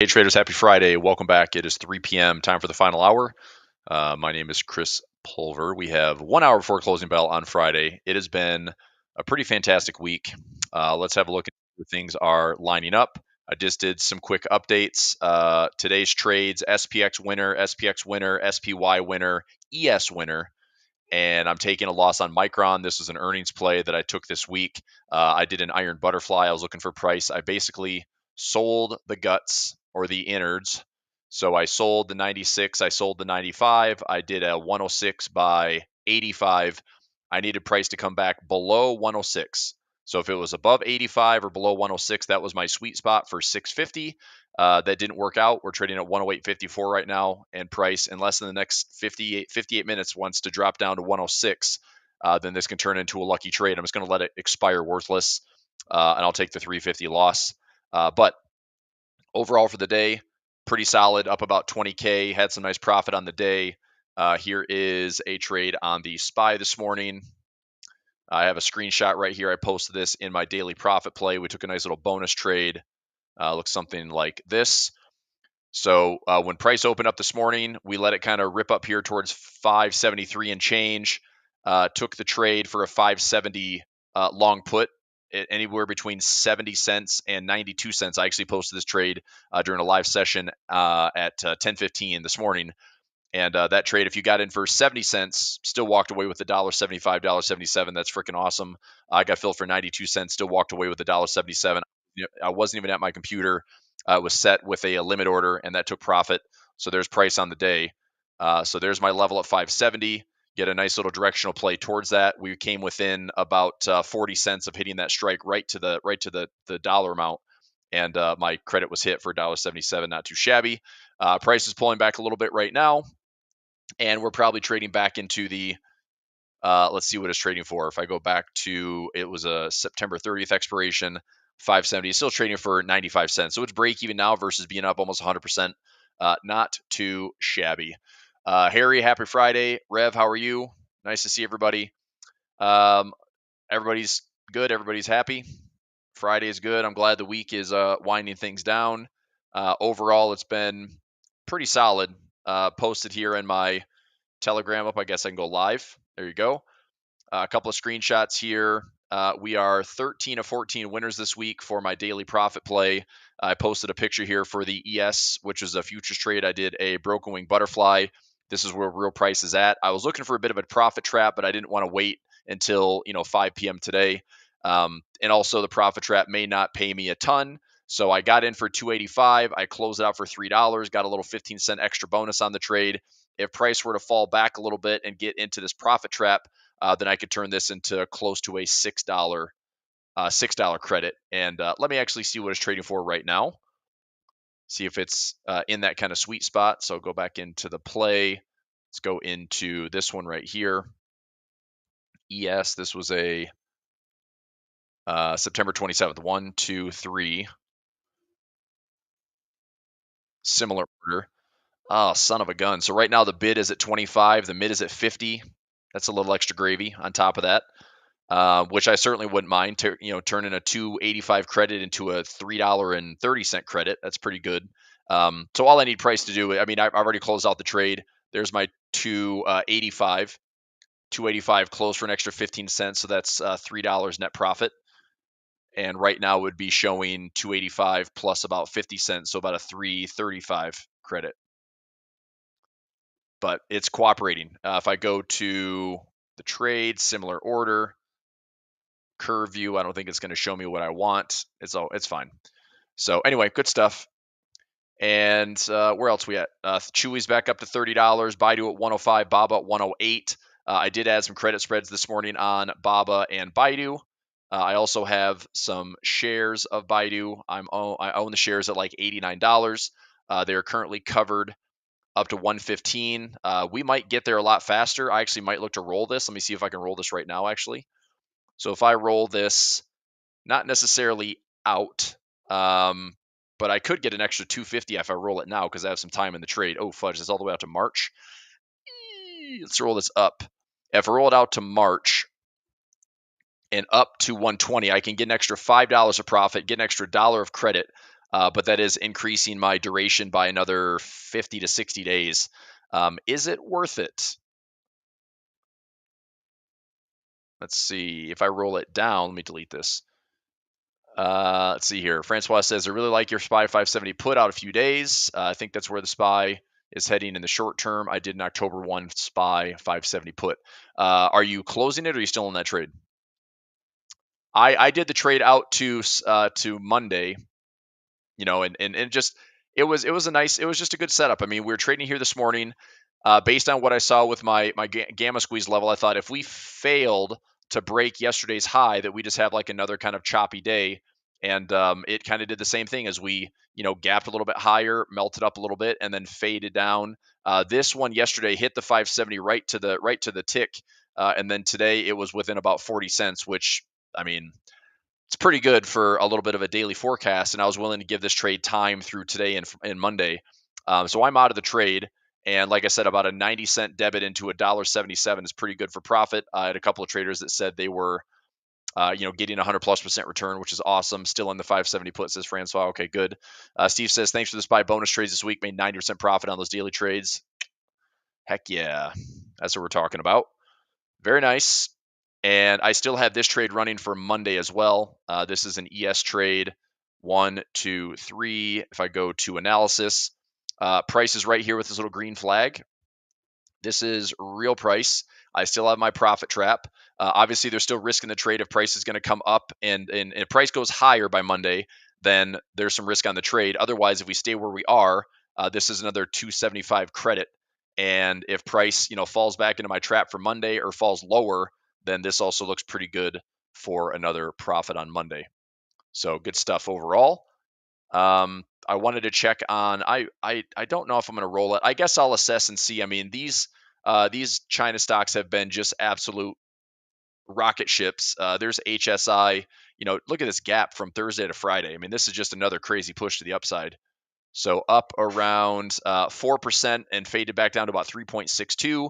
traders, happy Friday. Welcome back. It is 3 p.m. Time for the final hour. My name is Chris Pulver. We have 1 hour before closing bell on Friday. It has been a pretty fantastic week. Let's have a look at where things are lining up. I just did some quick updates. Today's trades: SPX winner, SPY winner, ES winner. And I'm taking a loss on Micron. This was an earnings play that I took this week. I did an iron butterfly. I was looking for price. I basically sold the guts or the innards. So I sold the 96. I sold the 95. I did a 106 by 85. I needed price to come back below 106. So if it was above 85 or below 106, that was my sweet spot for 650. That didn't work out. We're trading at 108.54 right now, and price in less than the next 58 minutes wants to drop down to 106. Then this can turn into a lucky trade. I'm just going to let it expire worthless, and I'll take the 350 loss. But overall for the day, pretty solid, up about 20K. Had some nice profit on the day. Here is a trade on the SPY this morning. I have a screenshot right here. I posted this in my daily profit play. We took a nice little bonus trade. Looks something like this. So when price opened up this morning, we let it kind of rip up here towards 573 and change. Took the trade for a 570 long put at anywhere between 70 cents and 92 cents. I actually posted this trade during a live session at 10:15 this morning. And that trade, if you got in for 70 cents, still walked away with $1.75, $1.77. That's freaking awesome. I got filled for 92 cents, still walked away with $1.77. I wasn't even at my computer. It was set with a limit order, and that took profit. So there's price on the day. So there's my level at 570. Get a nice little directional play towards that. We came within about 40 cents of hitting that strike right to the dollar amount, and my credit was hit for $1.77. Not too shabby. Price is pulling back a little bit right now, and we're probably trading back into the. Let's see what it's trading for. If I go back to, it was a September 30th expiration. 570 is still trading for 95 cents. So it's break even now versus being up almost 100%. Not too shabby. Harry, happy Friday. Rev, how are you? Nice to see everybody. Everybody's good. Everybody's happy. Friday is good. I'm glad the week is winding things down. Overall, it's been pretty solid. Posted here in my Telegram up. I guess I can go live. There you go. A couple of screenshots here. We are 13 of 14 winners this week for my daily profit play. I posted a picture here for the ES, which is a futures trade. I did a broken wing butterfly. This is where real price is at. I was looking for a bit of a profit trap, but I didn't want to wait until 5 p.m. today. And also the profit trap may not pay me a ton. So I got in for 285. I closed it out for $3. Got a little 15-cent extra bonus on the trade. If price were to fall back a little bit and get into this profit trap, then I could turn this into close to a $6 credit. And let me actually see what it's trading for right now. See if it's in that kind of sweet spot. So go back into the play. Let's go into this one right here. ES, this was a September 27th, 1, 2, 3. Similar order. Oh, son of a gun. So right now the bid is at 25. The mid is at 50. That's a little extra gravy on top of that, which I certainly wouldn't mind. Turning a $2.85 credit into a $3.30 credit. That's pretty good. So all I need price to do, I mean, I've already closed out the trade. There's my 285. 285 closed for an extra 15 cents. So that's $3 net profit. And right now it would be showing 285 plus about 50 cents. So about a 335 credit. But it's cooperating. If I go to the trade, similar order, curve view, I don't think it's going to show me what I want. It's fine. So anyway, good stuff. And where else we at? Chewy's back up to $30. Baidu at 105. Baba at 108. I did add some credit spreads this morning on Baba and Baidu. I also have some shares of Baidu. I own the shares at like $89. They are currently covered up to 115. We might get there a lot faster. I actually might look to roll this. Let me see if I can roll this right now, actually. So if I roll this, not necessarily out, but I could get an extra 250 if I roll it now because I have some time in the trade. Oh, fudge, it's all the way out to March. Let's roll this up. If I roll it out to March and up to 120, I can get an extra $5 of profit, get an extra $1 of credit. but that is increasing my duration by another 50 to 60 days. Is it worth it? Let's see. If I roll it down, let me delete this. Let's see here. Francois says, I really like your SPY 570 put out a few days. I think that's where the SPY is heading in the short term. I did an October 1 SPY 570 put. Are you closing it or are you still in that trade? I did the trade out to Monday, and just it was just a good setup. I mean, we were trading here this morning, based on what I saw with my gamma squeeze level. I thought if we failed to break yesterday's high, that we just have like another kind of choppy day, and it kind of did the same thing as we gapped a little bit higher, melted up a little bit, and then faded down. This one yesterday hit the 570 right to the tick, and then today it was within about 40 cents, which I mean it's pretty good for a little bit of a daily forecast. And I was willing to give this trade time through today and Monday. So I'm out of the trade. And like I said, about a 90-cent debit into $1.77 is pretty good for profit. I had a couple of traders that said they were, getting 100+% return, which is awesome. Still in the 570 put, says Francois. Okay, good. Steve says, thanks for the SPY bonus trades this week. Made 90% profit on those daily trades. Heck yeah. That's what we're talking about. Very nice. And I still have this trade running for Monday as well. This is an ES trade. 1, 2, 3. If I go to analysis, price is right here with this little green flag. This is real price. I still have my profit trap. Obviously, there's still risk in the trade if price is going to come up and if price goes higher by Monday, then there's some risk on the trade. Otherwise, if we stay where we are, this is another 275 credit. And if price, falls back into my trap for Monday or falls lower, then this also looks pretty good for another profit on Monday. So good stuff overall. I wanted to check on. I don't know if I'm going to roll it. I guess I'll assess and see. I mean, these China stocks have been just absolute rocket ships. There's HSI. Look at this gap from Thursday to Friday. I mean, this is just another crazy push to the upside. So up around 4% and faded back down to about 3.62.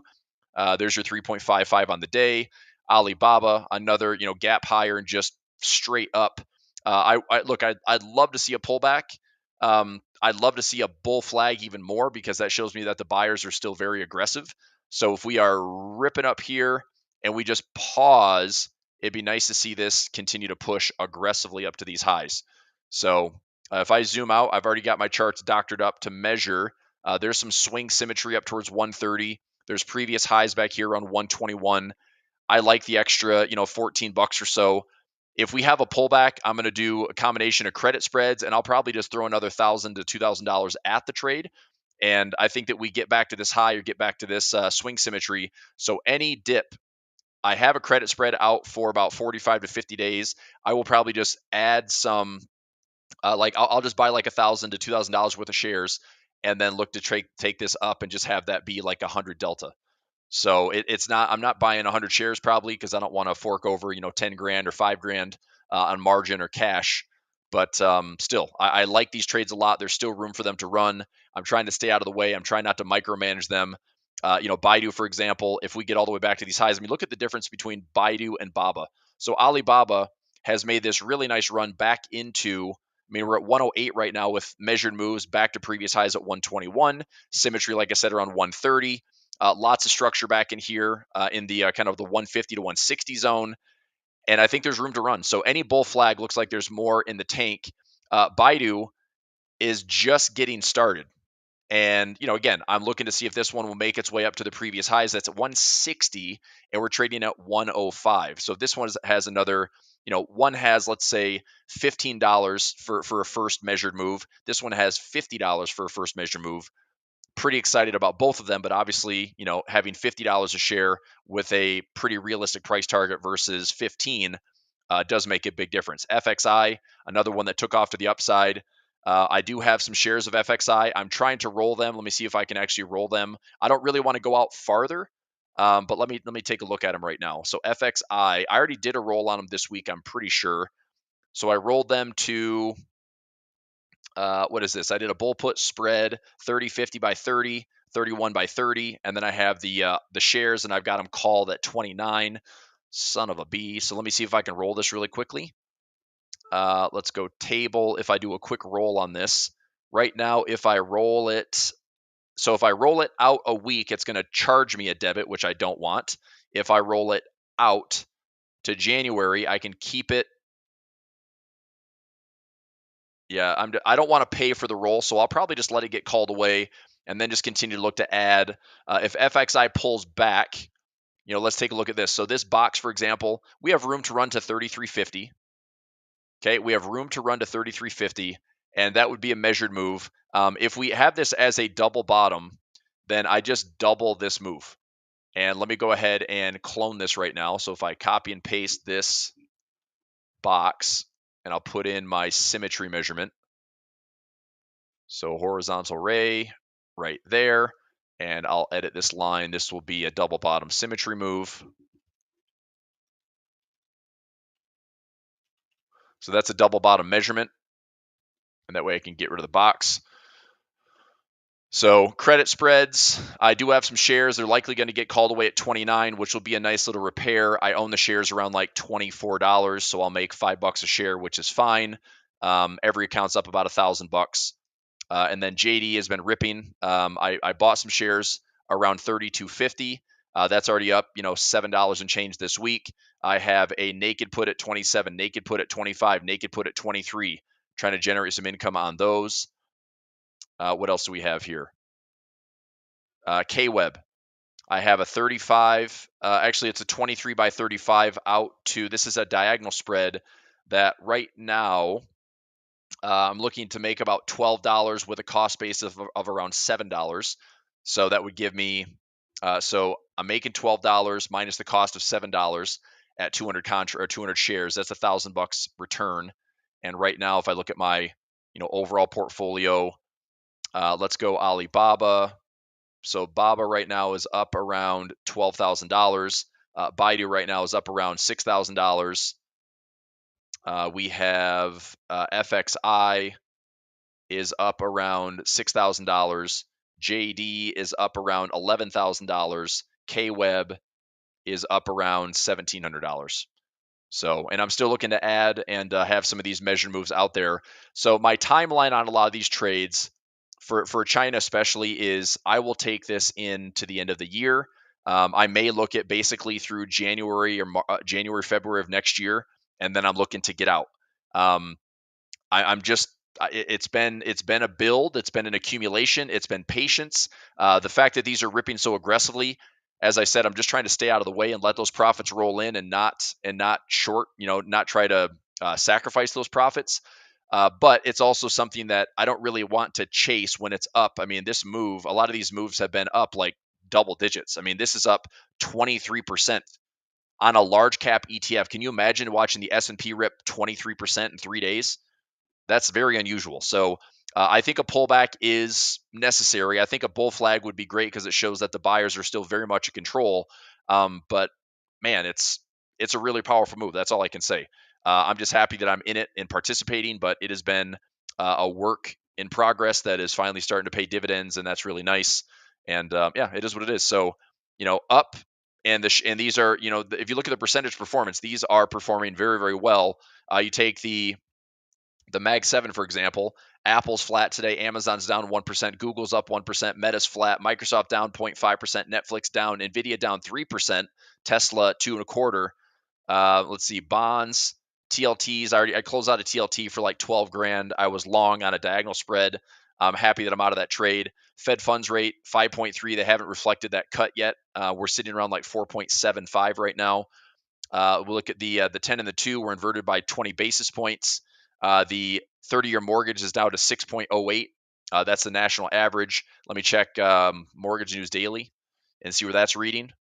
There's your 3.55 on the day. Alibaba, another gap higher and just straight up. I'd love to see a pullback. I'd love to see a bull flag even more because that shows me that the buyers are still very aggressive. So if we are ripping up here and we just pause, it'd be nice to see this continue to push aggressively up to these highs. So if I zoom out, I've already got my charts doctored up to measure. There's some swing symmetry up towards 130. There's previous highs back here around 121. I like the extra, $14 or so. If we have a pullback, I'm going to do a combination of credit spreads, and I'll probably just throw another $1,000 to $2,000 at the trade. And I think that we get back to this high or get back to this swing symmetry. So any dip, I have a credit spread out for about 45 to 50 days. I will probably just add some, I'll just buy like $1,000 to $2,000 worth of shares, and then look to take this up and just have that be like 100 delta. So it's not. I'm not buying 100 shares probably because I don't want to fork over 10 grand or 5 grand on margin or cash. But still, I like these trades a lot. There's still room for them to run. I'm trying to stay out of the way. I'm trying not to micromanage them. Baidu, for example, if we get all the way back to these highs, I mean, look at the difference between Baidu and Baba. So Alibaba has made this really nice run back into. I mean, we're at 108 right now with measured moves back to previous highs at 121. Symmetry, like I said, around 130. Lots of structure back in here in the kind of the 150 to 160 zone. And I think there's room to run. So any bull flag looks like there's more in the tank. Baidu is just getting started. And, again, I'm looking to see if this one will make its way up to the previous highs. That's at 160, and we're trading at 105. So this one has another, one has, let's say, $15 for a first measured move. This one has $50 for a first measured move. Pretty excited about both of them, but obviously, having $50 a share with a pretty realistic price target versus 15 does make a big difference. FXI, another one that took off to the upside. I do have some shares of FXI. I'm trying to roll them. Let me see if I can actually roll them. I don't really want to go out farther, but let me take a look at them right now. So FXI, I already did a roll on them this week, I'm pretty sure. So I rolled them to what is this? I did a bull put spread 30, 50 by 30, 31 by 30, and then I have the shares, and I've got them called at 29. Son of a bee. So let me see if I can roll this really quickly. Let's go table. If I do a quick roll on this right now, if I roll it, so if I roll it out a week, it's going to charge me a debit, which I don't want. If I roll it out to January, I can keep it. Yeah, I don't want to pay for the roll, so I'll probably just let it get called away and then just continue to look to add. If FXI pulls back, let's take a look at this. So this box, for example, we have room to run to 33.50. Okay, we have room to run to 33.50, and that would be a measured move. If we have this as a double bottom, then I just double this move. And let me go ahead and clone this right now. So if I copy and paste this box, and I'll put in my symmetry measurement. So horizontal ray right there, and I'll edit this line. This will be a double bottom symmetry move. So that's a double bottom measurement, and that way I can get rid of the box. So credit spreads, I do have some shares. They're likely going to get called away at 29, which will be a nice little repair. I own the shares around like $24, so I'll make $5 a share, which is fine. Every account's up about $1,000. And then JD has been ripping. I bought some shares around 32.50. That's already up, $7 and change this week. I have a naked put at 27, naked put at 25, naked put at 23, trying to generate some income on those. What else do we have here? K-Web. I have a 35. Actually, it's a 23 by 35 out to, this is a diagonal spread that right now I'm looking to make about $12 with a cost base of around $7. So that would give me, so I'm making $12 minus the cost of $7 at 200 shares. That's $1,000 return. And right now, if I look at my, overall portfolio, let's go Alibaba. So Baba right now is up around $12,000. Baidu right now is up around $6,000. We have FXI is up around $6,000. JD is up around $11,000. KWeb is up around $1,700. So, and I'm still looking to add and have some of these measured moves out there. So my timeline on a lot of these trades for China especially is I will take this into the end of the year. I may look at basically through January or January, February of next year, and then I'm looking to get out. I'm just it's been a build, it's been an accumulation, it's been patience. The fact that these are ripping so aggressively, as I said, I'm just trying to stay out of the way and let those profits roll in and not short, not try to sacrifice those profits. But it's also something that I don't really want to chase when it's up. I mean, this move, a lot of these moves have been up like double digits. I mean, this is up 23% on a large cap ETF. Can you imagine watching the S&P rip 23% in 3 days? That's very unusual. So I think a pullback is necessary. I think a bull flag would be great because it shows that the buyers are still very much in control. But man, it's a really powerful move. That's all I can say. I'm just happy that I'm in it and participating, but it has been a work in progress that is finally starting to pay dividends, and that's really nice. And yeah, it is what it is. So up. And and these are, if you look at the percentage performance, these are performing very, very well. You take the Mag 7, for example, Apple's flat today, Amazon's down 1%, Google's up 1%, Meta's flat, Microsoft down 0.5%, Netflix down, Nvidia down 3%, Tesla 2.25%. Let's see, bonds, TLTs. I closed out a TLT for like 12 grand. I was long on a diagonal spread. I'm happy that I'm out of that trade. Fed funds rate 5.3. They haven't reflected that cut yet. We're sitting around like 4.75 right now. We'll look at the 10 and the 2. We're inverted by 20 basis points. The 30-year mortgage is now to 6.08. That's the national average. Let me check Mortgage News Daily and see where that's reading.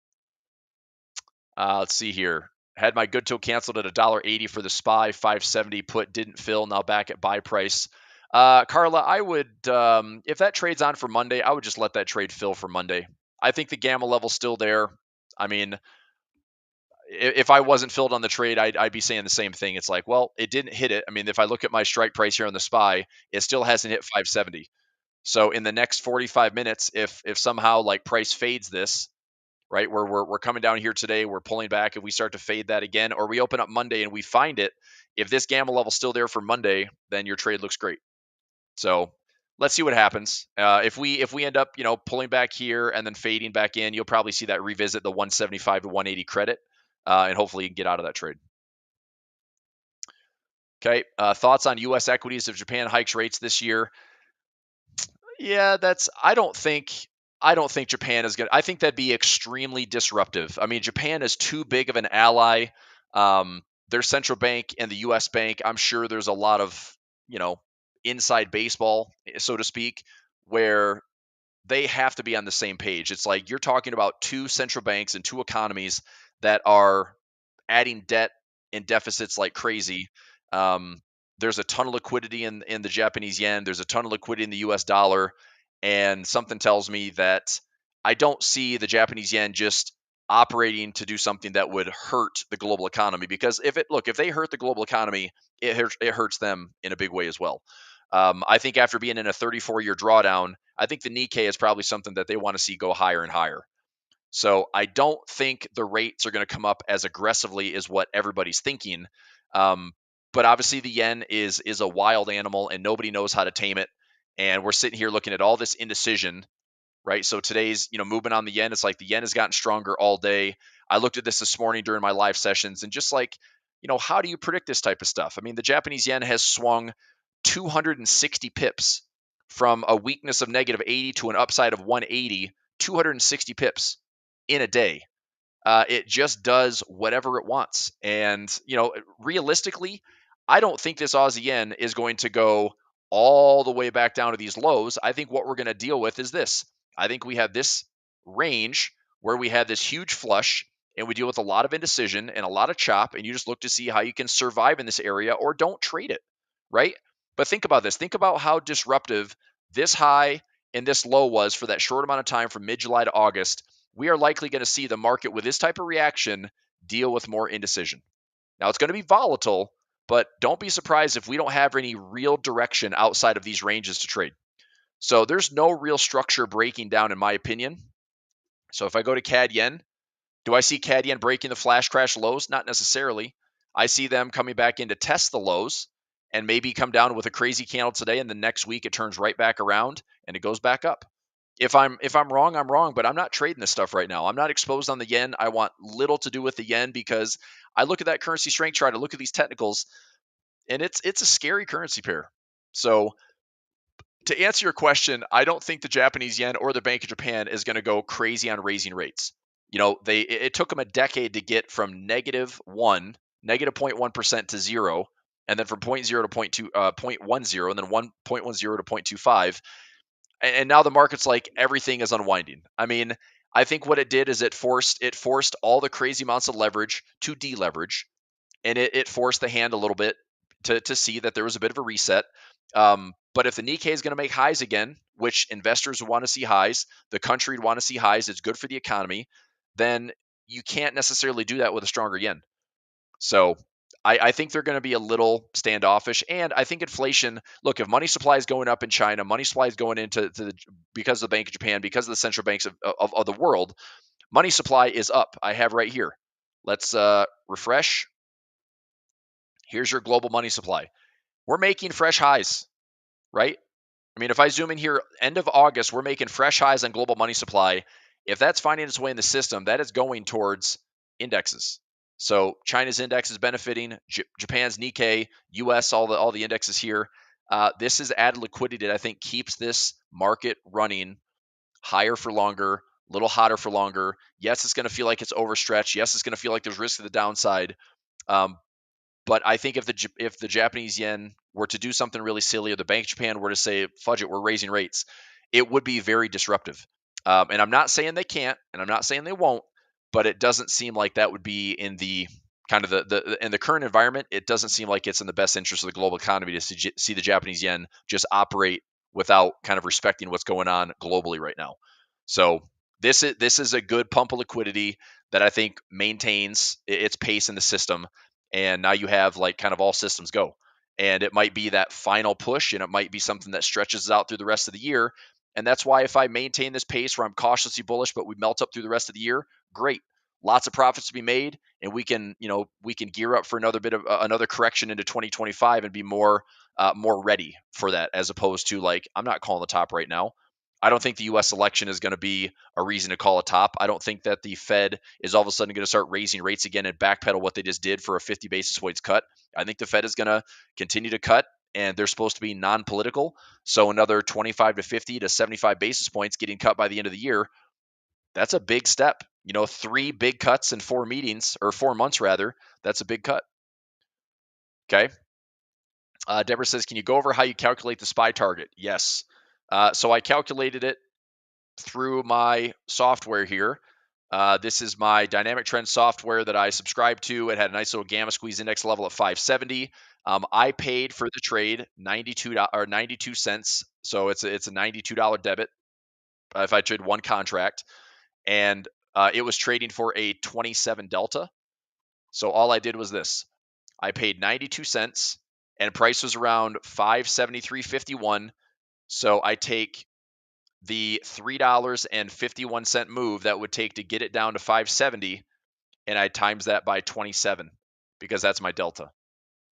Let's see here. Had my good till canceled at $1.80 for the SPY, 570 put, didn't fill, now back at buy price. Carla, I would, if that trade's on for Monday, I would just let that trade fill for Monday. I think the gamma level's still there. I mean, if I wasn't filled on the trade, I'd be saying the same thing. It's like, well, it didn't hit it. I mean, if I look at my strike price here on the SPY, it still hasn't hit 570. So in the next 45 minutes, if somehow like price fades this, right? Where we're coming down here today, we're pulling back. If we start to fade that again, or we open up Monday and we find it, if this gamma level's still there for Monday, then your trade looks great. So let's see what happens. If we end up pulling back here and then fading back in, you'll probably see that revisit the 175 to 180 credit, and hopefully you can get out of that trade. Okay. Thoughts on U.S. equities if Japan hikes rates this year? Yeah, I don't think Japan is going to. I think that'd be extremely disruptive. I mean, Japan is too big of an ally. Their central bank and the U.S. bank, I'm sure there's a lot of, you know, inside baseball, so to speak, where they have to be on the same page. It's like you're talking about two central banks and two economies that are adding debt and deficits like crazy. Um, there's a ton of liquidity in the Japanese yen. There's a ton of liquidity in the U.S. dollar, and something tells me that I don't see the Japanese yen just operating to do something that would hurt the global economy. Because if they hurt the global economy, it hurts them in a big way as well. I think after being in a 34-year drawdown, I think the Nikkei is probably something that they want to see go higher and higher. So I don't think the rates are going to come up as aggressively as what everybody's thinking. Um, but obviously the yen is a wild animal and nobody knows how to tame it. And we're sitting here looking at all this indecision, right? So today's movement on the yen, it's like the yen has gotten stronger all day. I looked at this morning during my live sessions and just like, how do you predict this type of stuff? I mean, the Japanese yen has swung 260 pips from a weakness of negative 80 to an upside of 180, 260 pips in a day. It just does whatever it wants. And, realistically, I don't think this Aussie yen is going to go all the way back down to these lows. I think what we're going to deal with is this. I think we have this range where we had this huge flush and we deal with a lot of indecision and a lot of chop, and you just look to see how you can survive in this area or don't trade it, right? But think about this. Think about how disruptive this high and this low was for that short amount of time from mid-July to August. We are likely going to see the market with this type of reaction deal with more indecision. Now, it's going to be volatile, but don't be surprised if we don't have any real direction outside of these ranges to trade. So there's no real structure breaking down, in my opinion. So if I go to CAD yen, do I see CAD yen breaking the flash crash lows? Not necessarily. I see them coming back in to test the lows and maybe come down with a crazy candle today, and the next week it turns right back around and it goes back up. If I'm wrong, I'm wrong, but I'm not trading this stuff right now. I'm not exposed on the yen. I want little to do with the yen because I look at that currency strength chart, I look at these technicals, and it's a scary currency pair. So to answer your question, I don't think the Japanese yen or the Bank of Japan is going to go crazy on raising rates. It took them a decade to get from negative 0.1% to zero, and then from zero point 0 to 0.10, and then 1.10 to 0.25. And now the market's like everything is unwinding. I mean, I think what it did is it forced all the crazy amounts of leverage to deleverage, and it forced the hand a little bit to see that there was a bit of a reset. But if the Nikkei is going to make highs again, which investors want to see highs, the country would want to see highs, it's good for the economy, then you can't necessarily do that with a stronger yen. So I think they're going to be a little standoffish. And I think inflation, look, if money supply is going up in China, money supply is going into because of the Bank of Japan, because of the central banks of the world, money supply is up. I have right here. Let's refresh. Here's your global money supply. We're making fresh highs, right? I mean, if I zoom in here, end of August, we're making fresh highs on global money supply. If that's finding its way in the system, that is going towards indexes. So China's index is benefiting, Japan's Nikkei, US, all the indexes here. This is added liquidity that I think keeps this market running higher for longer, a little hotter for longer. Yes, it's going to feel like it's overstretched. Yes, it's going to feel like there's risk to the downside. Um, but I think if the Japanese yen were to do something really silly, or the Bank of Japan were to say, "Fudge it, we're raising rates," it would be very disruptive. And I'm not saying they can't, and I'm not saying they won't, but it doesn't seem like that would be in the kind of in the current environment. It doesn't seem like it's in the best interest of the global economy to see the Japanese yen just operate without kind of respecting what's going on globally right now. So this is a good pump of liquidity that I think maintains its pace in the system, and now you have like kind of all systems go. And it might be that final push, and it might be something that stretches out through the rest of the year. And that's why if I maintain this pace where I'm cautiously bullish, but we melt up through the rest of the year, great. Lots of profits to be made, and we can gear up for another bit of another correction into 2025 and be more ready for that, as opposed to like, I'm not calling the top right now. I don't think the U.S. election is going to be a reason to call a top. I don't think that the Fed is all of a sudden going to start raising rates again and backpedal what they just did for a 50 basis points cut. I think the Fed is going to continue to cut, and they're supposed to be non-political. So another 25 to 50 to 75 basis points getting cut by the end of the year, that's a big step. 3 big cuts in 4 meetings, or 4 months rather. That's a big cut. Okay. Deborah says, can you go over how you calculate the SPY target? Yes. So I calculated it through my software here. This is my dynamic trend software that I subscribed to. It had a nice little gamma squeeze index level at 570. I paid for the trade $92. So it's a $92 debit if I trade one contract, and it was trading for a 27 delta. So all I did was this: I paid 92 cents, and price was around 573.51. So I take the $3.51 move that would take to get it down to 570, and I times that by 27 because that's my delta.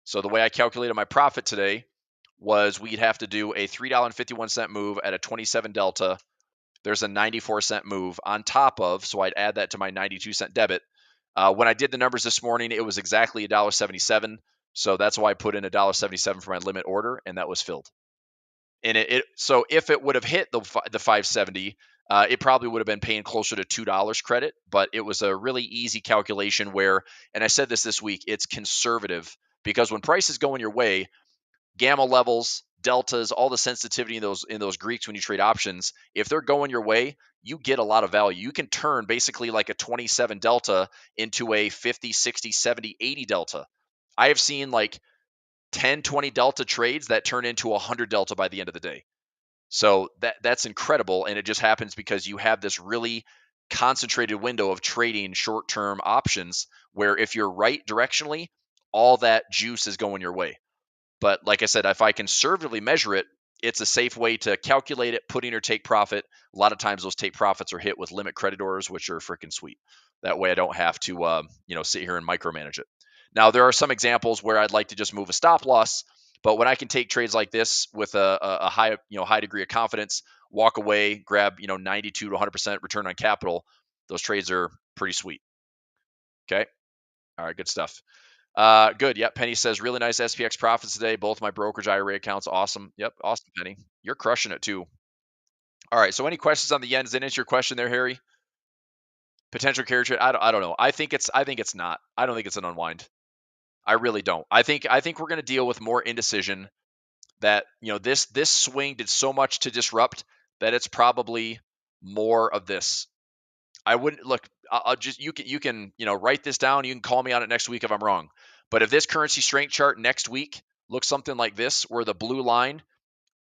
So the way I calculated my profit today was we'd have to do a $3.51 move at a 27 delta. There's a 94-cent move on top of, so I'd add that to my 92-cent debit. When I did the numbers this morning, it was exactly $1.77. So that's why I put in $1.77 for my limit order, and that was filled. And so if it would have hit the 570, it probably would have been paying closer to $2 credit. But it was a really easy calculation where, and I said this week, it's conservative, because when prices go in your way, gamma levels, deltas, all the sensitivity in those Greeks when you trade options, if they're going your way, you get a lot of value. You can turn basically like a 27 delta into a 50, 60, 70, 80 delta. I have seen like 10, 20 delta trades that turn into 100 delta by the end of the day. So that's incredible, and it just happens because you have this really concentrated window of trading short-term options where if you're right directionally, all that juice is going your way. But like I said, if I conservatively measure it, it's a safe way to calculate it, put in or take profit. A lot of times those take profits are hit with limit credit orders, which are freaking sweet. That way I don't have to, sit here and micromanage it. Now, there are some examples where I'd like to just move a stop loss, but when I can take trades like this with a high degree of confidence, walk away, grab 92 to 100% return on capital, those trades are pretty sweet. Okay, all right, good stuff. Good. Yep. Penny says, really nice SPX profits today. Both my brokerage IRA accounts. Awesome. Yep. Awesome, Penny. You're crushing it too. All right. So any questions on the yen? Does that answer your question there, Harry? Potential carry trade? I don't know. I think it's not. I don't think it's an unwind. I really don't. I think we're going to deal with more indecision. That this swing did so much to disrupt that it's probably more of this. I wouldn't look. I'll just you can write this down. You can call me on it next week if I'm wrong. But if this currency strength chart next week looks something like this, where the blue line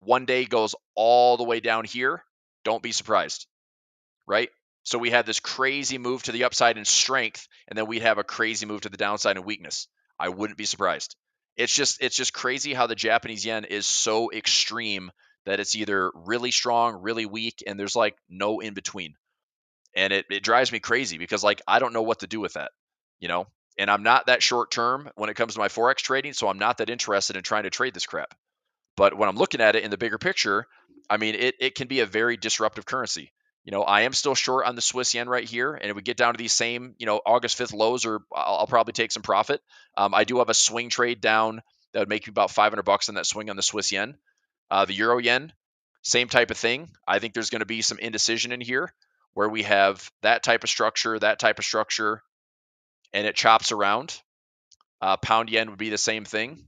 one day goes all the way down here, don't be surprised, right? So we had this crazy move to the upside in strength, and then we'd have a crazy move to the downside in weakness. I wouldn't be surprised. It's just crazy how the Japanese yen is so extreme that it's either really strong, really weak, and there's like no in between. And it drives me crazy because like I don't know what to do with that, and I'm not that short term when it comes to my Forex trading, so I'm not that interested in trying to trade this crap. But when I'm looking at it in the bigger picture, I mean, it can be a very disruptive currency. I am still short on the Swiss yen right here, and if we get down to these same, August 5th lows, or I'll probably take some profit. I do have a swing trade down that would make me about $500 on that swing on the Swiss yen. The euro yen, same type of thing. I think there's going to be some indecision in here where we have that type of structure, and it chops around. Pound yen would be the same thing,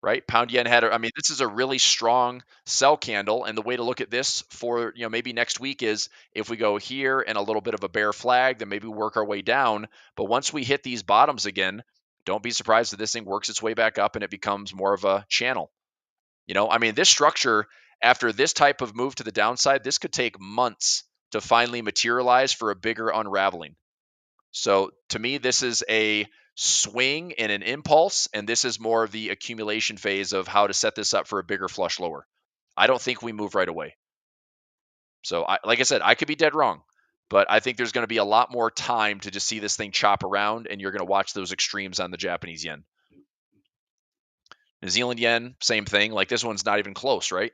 right? Pound yen this is a really strong sell candle. And the way to look at this for, maybe next week is if we go here and a little bit of a bear flag, then maybe work our way down. But once we hit these bottoms again, don't be surprised if this thing works its way back up and it becomes more of a channel. This structure, after this type of move to the downside, this could take months to finally materialize for a bigger unraveling. So to me, this is a swing and an impulse, and this is more of the accumulation phase of how to set this up for a bigger flush lower. I don't think we move right away. So, like I said, I could be dead wrong, but I think there's going to be a lot more time to just see this thing chop around, and you're going to watch those extremes on the Japanese yen. New Zealand yen, same thing. Like this one's not even close, right?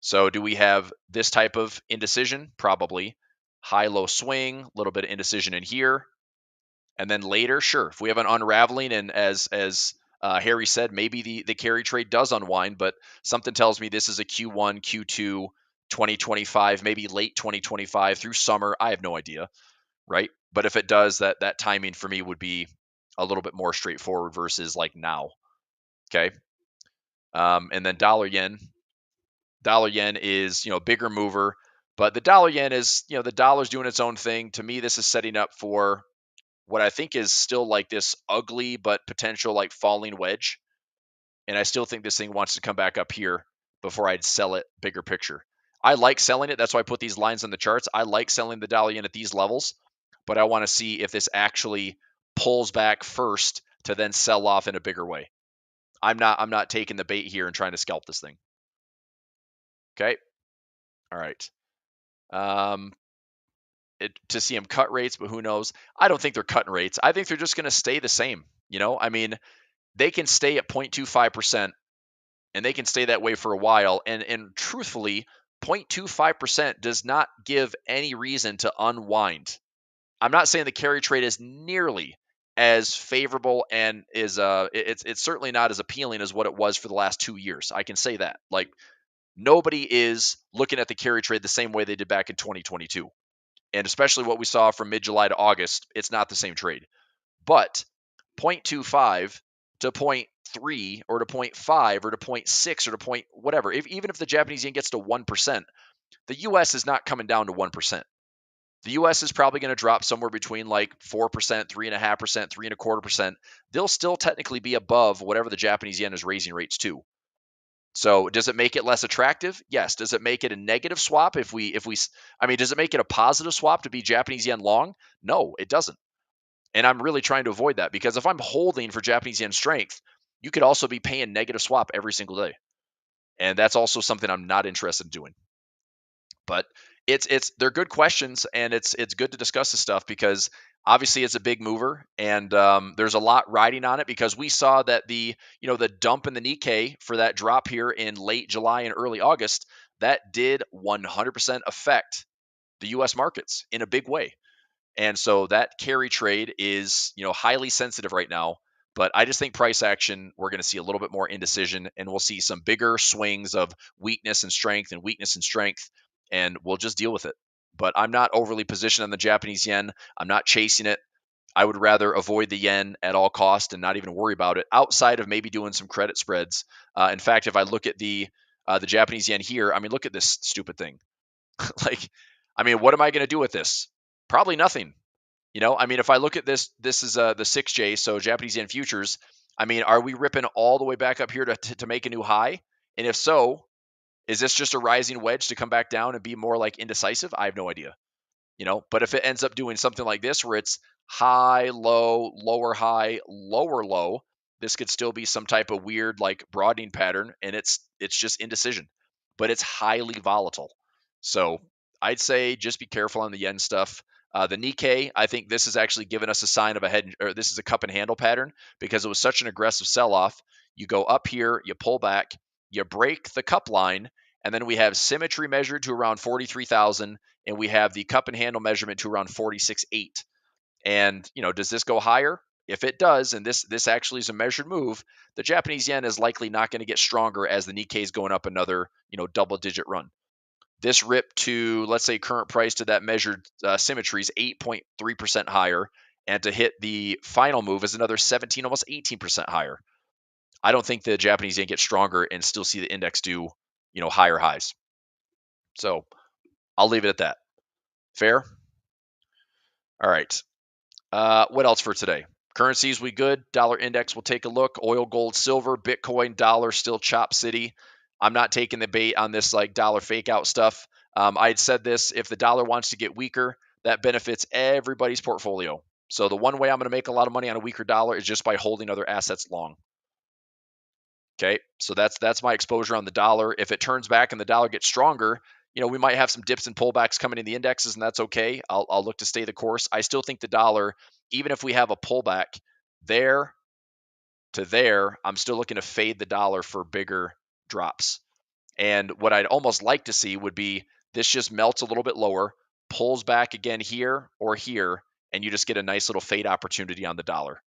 So, do we have this type of indecision? Probably. High low swing, a little bit of indecision in here. And then later, sure, if we have an unraveling, and as Harry said, maybe the carry trade does unwind, but something tells me this is a Q1, Q2, 2025, maybe late 2025 through summer. I have no idea, right? But if it does, that timing for me would be a little bit more straightforward versus like now. Okay. And then dollar yen. Dollar yen is bigger mover, but the dollar yen is the dollar's doing its own thing. To me, this is setting up for what I think is still like this ugly but potential like falling wedge. And I still think this thing wants to come back up here before I'd sell it bigger picture. I like selling it. That's why I put these lines on the charts. I like selling the dollar yen at these levels, but I want to see if this actually pulls back first to then sell off in a bigger way. I'm not taking the bait here and trying to scalp this thing. Okay. All right. To see them cut rates, but who knows? I don't think they're cutting rates. I think they're just going to stay the same. I mean, they can stay at 0.25% and they can stay that way for a while. And truthfully, 0.25% does not give any reason to unwind. I'm not saying the carry trade is nearly as favorable and it's certainly not as appealing as what it was for the last 2 years. I can say that. Like nobody is looking at the carry trade the same way they did back in 2022. And especially what we saw from mid-July to August, it's not the same trade. But 0.25 to 0.3 or to 0.5 or to 0.6 or to point whatever, even if the Japanese yen gets to 1%, the US is not coming down to 1%. The US is probably going to drop somewhere between like 4%, 3.5%, 3.25%. They'll still technically be above whatever the Japanese yen is raising rates to. So does it make it less attractive? Yes. Does it make it a negative swap I mean, does it make it a positive swap to be Japanese yen long? No, it doesn't. And I'm really trying to avoid that because if I'm holding for Japanese yen strength, you could also be paying negative swap every single day. And that's also something I'm not interested in doing. But they're good questions, and it's good to discuss this stuff because obviously it's a big mover, and there's a lot riding on it because we saw that the dump in the Nikkei for that drop here in late July and early August that did 100% affect the U.S. markets in a big way. And so that carry trade is, highly sensitive right now. But I just think price action, we're going to see a little bit more indecision and we'll see some bigger swings of weakness and strength and weakness and strength. And we'll just deal with it. But I'm not overly positioned on the Japanese yen. I'm not chasing it. I would rather avoid the yen at all cost and not even worry about it outside of maybe doing some credit spreads. In fact, if I look at the Japanese yen here, I mean, look at this stupid thing. Like, I mean, what am I going to do with this? Probably nothing. I mean, if I look at this is the 6J, so Japanese yen futures. I mean, are we ripping all the way back up here to make a new high? And if so, is this just a rising wedge to come back down and be more like indecisive? I have no idea. But if it ends up doing something like this where it's high, low, lower low, this could still be some type of weird like broadening pattern, and it's just indecision, but it's highly volatile. So I'd say just be careful on the yen stuff. The Nikkei, I think this is actually giving us a sign of a head, or this is a cup and handle pattern because it was such an aggressive sell-off. You go up here, you pull back, you break the cup line, and then we have symmetry measured to around 43,000, and we have the cup and handle measurement to around 46.8. And does this go higher? If it does, and this actually is a measured move, the Japanese yen is likely not going to get stronger as the Nikkei is going up another double-digit run. This rip to, let's say, current price to that measured symmetry is 8.3% higher, and to hit the final move is another 17, almost 18% higher. I don't think the Japanese yen gets stronger and still see the index do, higher highs. So I'll leave it at that. Fair? All right. What else for today? Currencies, we good. Dollar index, we'll take a look. Oil, gold, silver, Bitcoin, dollar, still chop city. I'm not taking the bait on this like dollar fake out stuff. I had said this, if the dollar wants to get weaker, that benefits everybody's portfolio. So the one way I'm going to make a lot of money on a weaker dollar is just by holding other assets long. Okay, so that's my exposure on the dollar. If it turns back and the dollar gets stronger, we might have some dips and pullbacks coming in the indexes, and that's okay. I'll look to stay the course. I still think the dollar, even if we have a pullback there to there, I'm still looking to fade the dollar for bigger drops. And what I'd almost like to see would be this just melts a little bit lower, pulls back again here or here, and you just get a nice little fade opportunity on the dollar.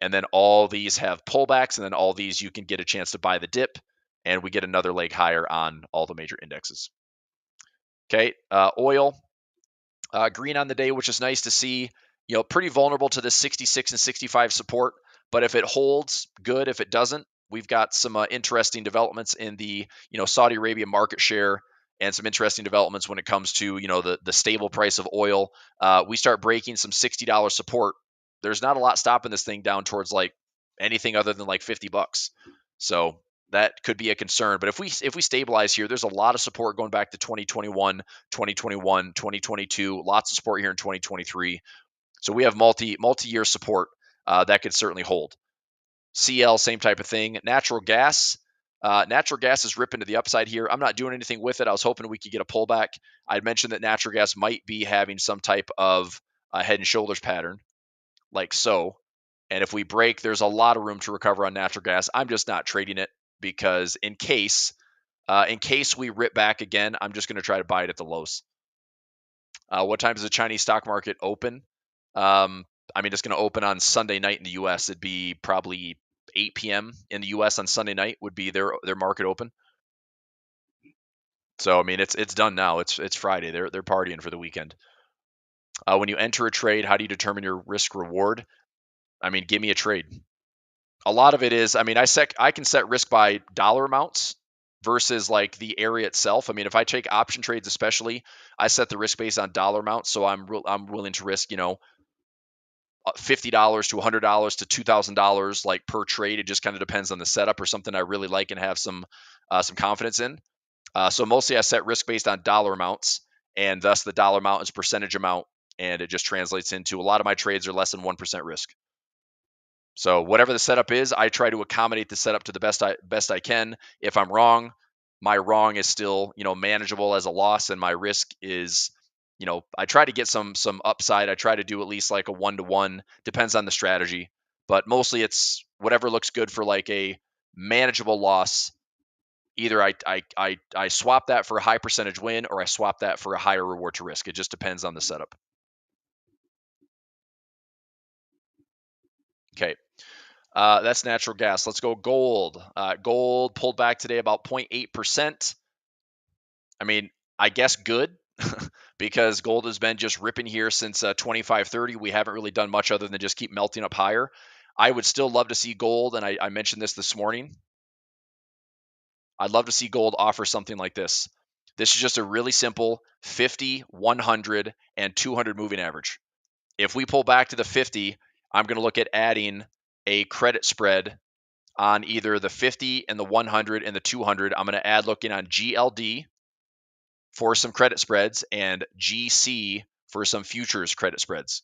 And then all these have pullbacks, and then all these you can get a chance to buy the dip, and we get another leg higher on all the major indexes. Okay, oil, green on the day, which is nice to see. Pretty vulnerable to the 66 and 65 support, but if it holds, good. If it doesn't, we've got some interesting developments in the Saudi Arabia market share, and some interesting developments when it comes to the stable price of oil. We start breaking some $60 support. There's not a lot stopping this thing down towards like anything other than like $50. So that could be a concern. But if we stabilize here, there's a lot of support going back to 2021, 2021, 2022. Lots of support here in 2023. So we have multi-year support that could certainly hold. CL, same type of thing. Natural gas. Natural gas is ripping to the upside here. I'm not doing anything with it. I was hoping we could get a pullback. I'd mentioned that natural gas might be having some type of head and shoulders pattern, like so. And if we break, there's a lot of room to recover on natural gas. I'm just not trading it because in case we rip back again, I'm just going to try to buy it at the lows. What time does the Chinese stock market open? It's going to open on Sunday night in the U.S. It'd be probably 8 p.m. in the U.S. on Sunday night would be their market open. So it's done now. It's Friday. They're partying for the weekend. When you enter a trade, how do you determine your risk reward? Give me a trade. A lot of it is, I can set risk by dollar amounts versus like the area itself. If I take option trades, especially, I set the risk based on dollar amounts. So I'm willing to risk, $50 to $100 to $2,000 like per trade. It just kind of depends on the setup or something I really like and have some confidence in. So mostly I set risk based on dollar amounts, and thus the dollar amount is percentage amount, and it just translates into a lot of my trades are less than 1% risk. So whatever the setup is, I try to accommodate the setup to the best I can. If I'm wrong, my wrong is still manageable as a loss, and my risk is I try to get some upside. I try to do at least like a 1-to-1. Depends on the strategy, but mostly it's whatever looks good for like a manageable loss. Either I swap that for a high percentage win, or I swap that for a higher reward to risk. It just depends on the setup. Okay. That's natural gas. Let's go gold. Gold pulled back today about 0.8%. I guess good because gold has been just ripping here since 25.30. We haven't really done much other than just keep melting up higher. I would still love to see gold, and I mentioned this morning. I'd love to see gold offer something like this. This is just a really simple 50, 100, and 200 moving average. If we pull back to the 50, I'm going to look at adding a credit spread on either the 50 and the 100 and the 200. I'm going to add looking on GLD for some credit spreads and GC for some futures credit spreads.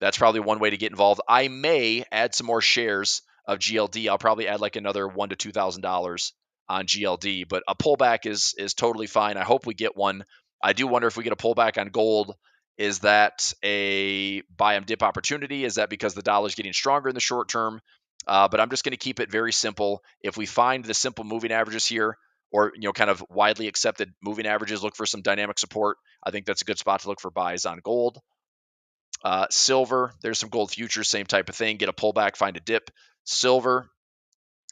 That's probably one way to get involved. I may add some more shares of GLD. I'll probably add like another $1,000 to $2,000 on GLD, but a pullback is totally fine. I hope we get one. I do wonder if we get a pullback on gold. Is that a buy and dip opportunity? Is that because the dollar is getting stronger in the short term? But I'm just going to keep it very simple. If we find the simple moving averages here, or kind of widely accepted moving averages, look for some dynamic support. I think that's a good spot to look for buys on gold. Silver, there's some gold futures, same type of thing. Get a pullback, find a dip. Silver,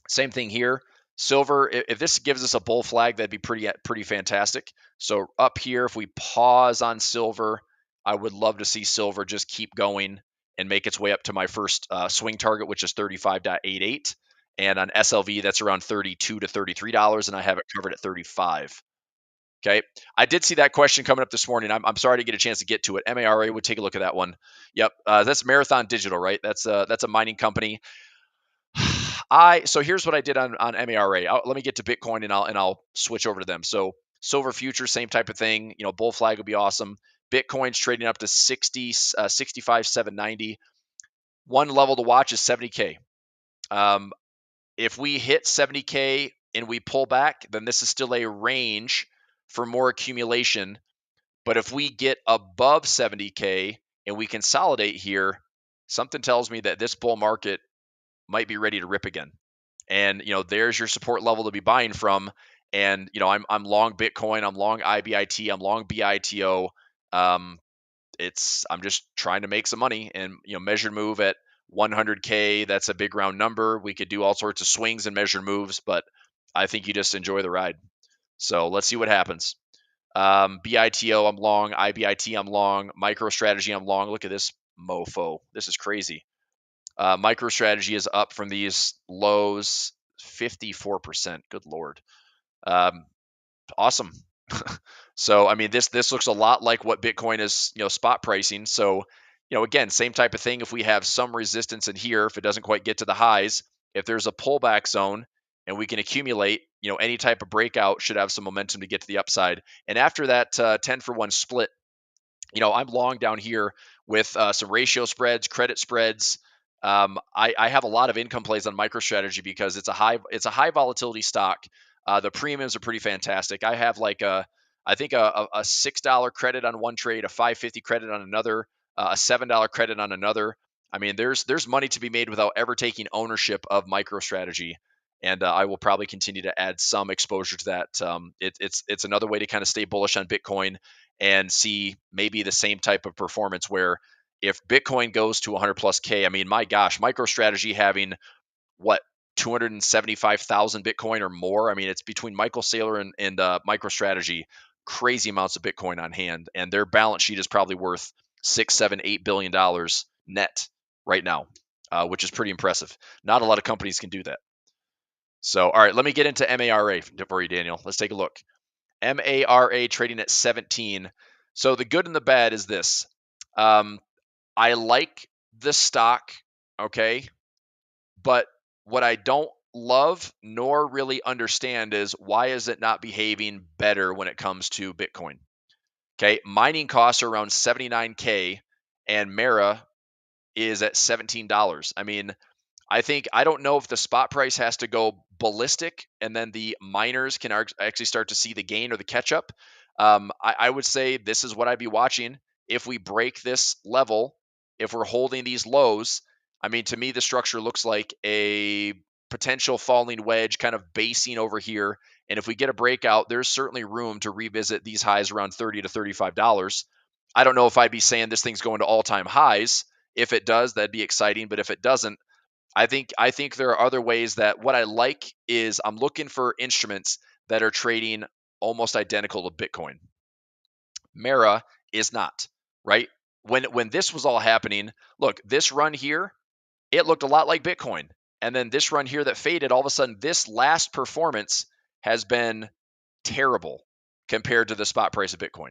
same thing here. Silver, if this gives us a bull flag, that'd be pretty fantastic. So up here, if we pause on silver, I would love to see silver just keep going and make its way up to my first swing target, which is 35.88. And on SLV, that's around $32 to $33, and I have it covered at 35. Okay. I did see that question coming up this morning. I'm sorry to get a chance to get to it. MARA would take a look at that one. Yep. That's Marathon Digital, right? That's a mining company. So here's what I did on MARA. Let me get to Bitcoin and I'll switch over to them. So silver futures, same type of thing. Bull flag would be awesome. Bitcoin's trading up to 65, 790. One level to watch is 70K. if we hit 70K and we pull back, then this is still a range for more accumulation. But if we get above 70K and we consolidate here, something tells me that this bull market might be ready to rip again. And there's your support level to be buying from. And I'm long Bitcoin, I'm long IBIT, I'm long BITO. I'm just trying to make some money, and measured move at 100K. That's a big round number. We could do all sorts of swings and measured moves, but I think you just enjoy the ride. So let's see what happens. BITO, I'm long. IBIT, I'm long. MicroStrategy, I'm long. Look at this mofo. This is crazy. MicroStrategy is up from these lows 54%. Good Lord. Awesome. So, I mean, this looks a lot like what Bitcoin is, spot pricing. So, again, same type of thing. If we have some resistance in here, if it doesn't quite get to the highs, if there's a pullback zone and we can accumulate, any type of breakout should have some momentum to get to the upside. And after that 10-for-1 split, I'm long down here with some ratio spreads, credit spreads. I have a lot of income plays on MicroStrategy because it's a high volatility stock. The premiums are pretty fantastic. I have I think a $6 credit on one trade, a $5.50 credit on another, a $7 credit on another. I mean, there's money to be made without ever taking ownership of MicroStrategy. And I will probably continue to add some exposure to that. It's another way to kind of stay bullish on Bitcoin and see maybe the same type of performance where if Bitcoin goes to 100 plus K, I mean, my gosh, MicroStrategy having what, 275,000 Bitcoin or more. I mean, it's between Michael Saylor and MicroStrategy, crazy amounts of Bitcoin on hand, and their balance sheet is probably worth $6, $7, $8 billion net right now, which is pretty impressive. Not a lot of companies can do that. So, all right, let me get into MARA for you, Daniel. Let's take a look. MARA trading at 17. So the good and the bad is this. I like the stock, okay? But what I don't love nor really understand is why is it not behaving better when it comes to Bitcoin? Okay, mining costs are around 79K and Mara is at $17. I mean, I don't know if the spot price has to go ballistic and then the miners can actually start to see the gain or the catch up. I would say this is what I'd be watching. If we break this level, if we're holding these lows, I mean, to me, the structure looks like a potential falling wedge kind of basing over here. And if we get a breakout, there's certainly room to revisit these highs around $30 to $35. I don't know if I'd be saying this thing's going to all-time highs. If it does, that'd be exciting. But if it doesn't, I think there are other ways that what I like is I'm looking for instruments that are trading almost identical to Bitcoin. Mara is not, right? When this was all happening, look, this run here, it looked a lot like Bitcoin. And then this run here that faded, all of a sudden this last performance has been terrible compared to the spot price of Bitcoin.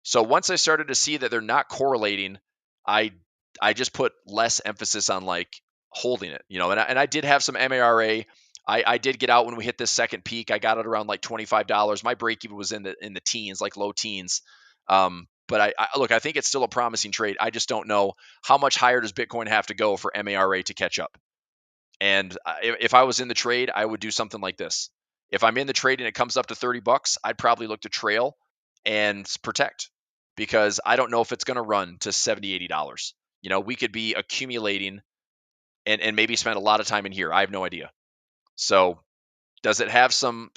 So once I started to see that they're not correlating, I just put less emphasis on like holding it, and I did have some MARA. I did get out when we hit this second peak. I got it around like $25. My break even was in the teens, like low teens. But I think it's still a promising trade. I just don't know how much higher does Bitcoin have to go for MARA to catch up. And if I was in the trade, I would do something like this. If I'm in the trade and it comes up to $30, I'd probably look to trail and protect because I don't know if it's going to run to $70, $80. We could be accumulating and maybe spend a lot of time in here. I have no idea. So does it have some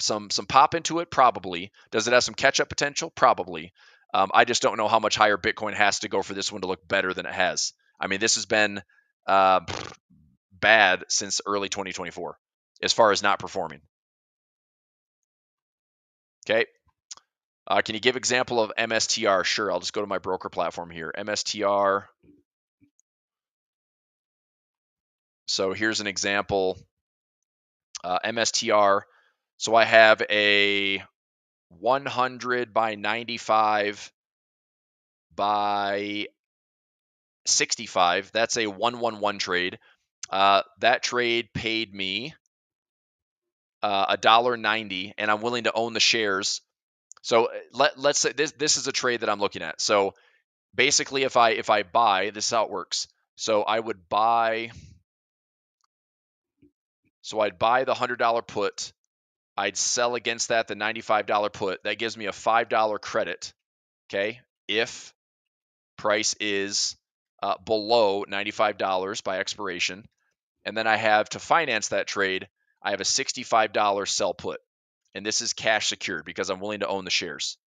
pop into it? Probably. Does it have some catch up potential? Probably. I just don't know how much higher Bitcoin has to go for this one to look better than it has. I mean, this has been bad since early 2024 as far as not performing. Okay. Can you give example of MSTR? Sure. I'll just go to my broker platform here. MSTR. So here's an example. MSTR. So I have a 100 by 95 by 65. That's a 111 trade. That trade paid me $1.90, and I'm willing to own the shares. So let's say this is a trade that I'm looking at. So basically, if I buy, this is how it works. So I would buy. So I'd buy the $100 put. I'd sell against that the $95 put. That gives me a $5 credit, okay, if price is below $95 by expiration. And then I have, to finance that trade, I have a $65 sell put. And this is cash secured because I'm willing to own the shares.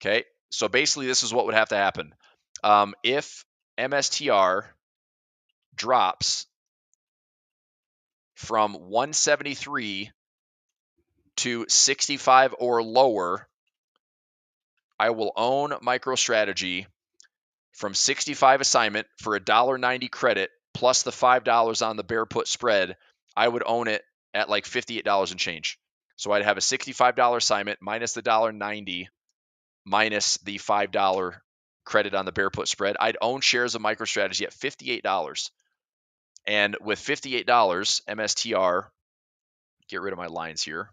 Okay, so basically this is what would have to happen. If MSTR drops from 173 to 65 or lower, I will own MicroStrategy from 65 assignment for $1.90 credit plus the $5 on the bear put spread. I would own it at like $58 and change. So I'd have a $65 assignment minus the $1.90 minus the $5 credit on the bear put spread. I'd own shares of MicroStrategy at $58. And with $58, MSTR, get rid of my lines here.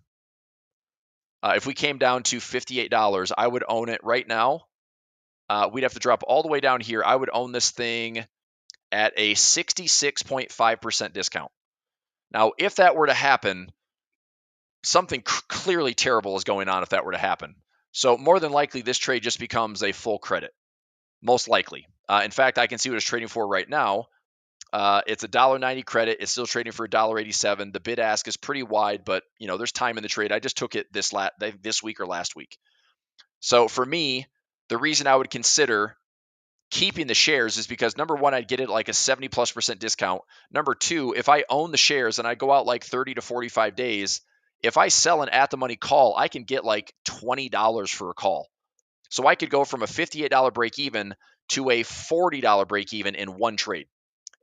If we came down to $58, I would own it right now. We'd have to drop all the way down here. I would own this thing at a 66.5% discount. Now, if that were to happen, something clearly terrible is going on if that were to happen. So more than likely, this trade just becomes a full credit, most likely. In fact, I can see what it's trading for right now. It's a $1.90 credit. It's still trading for $1.87. The bid ask is pretty wide, but there's time in the trade. I just took it this week or last week. So for me, the reason I would consider keeping the shares is because, number one, I'd get it like a 70+% discount. Number two, if I own the shares and I go out like 30 to 45 days, if I sell an at the money call, I can get like $20 for a call. So I could go from a $58 break even to a $40 break even in one trade.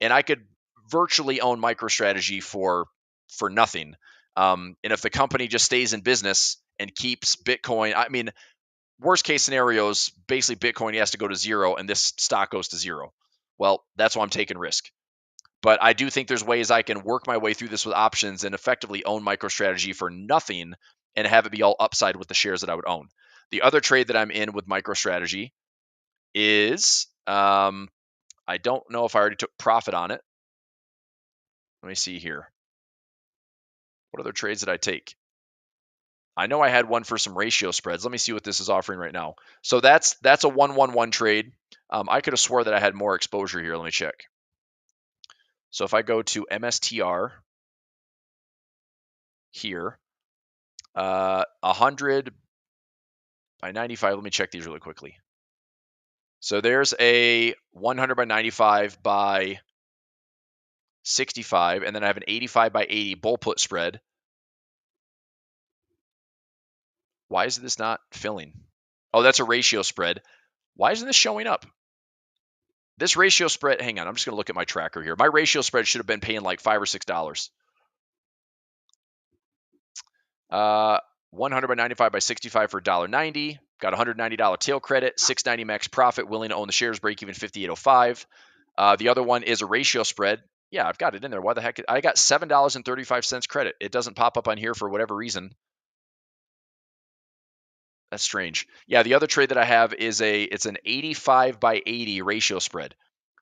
And I could virtually own MicroStrategy for nothing. And if the company just stays in business and keeps Bitcoin, I mean, worst case scenarios, basically Bitcoin has to go to zero and this stock goes to zero. Well, that's why I'm taking risk. But I do think there's ways I can work my way through this with options and effectively own MicroStrategy for nothing and have it be all upside with the shares that I would own. The other trade that I'm in with MicroStrategy is, I don't know if I already took profit on it. Let me see here. What other trades did I take? I know I had one for some ratio spreads. Let me see what this is offering right now. So that's a 1-1-1 trade. I could have swore that I had more exposure here. Let me check. So if I go to MSTR here, 100 by 95. Let me check these really quickly. So there's a 100 by 95 by 65, and then I have an 85 by 80 bull put spread. Why is this not filling? Oh, that's a ratio spread. Why isn't this showing up? This ratio spread, hang on, I'm just going to look at my tracker here. My ratio spread should have been paying like $5 or $6. 100 by 95 by 65 for $1.90. Got $190 tail credit, $6.90 max profit, willing to own the shares, break even 58.05. The other one is a ratio spread. Yeah, I've got it in there. Why the heck? I got $7.35 credit. It doesn't pop up on here for whatever reason. That's strange. Yeah, the other trade that I have is it's an 85 by 80 ratio spread.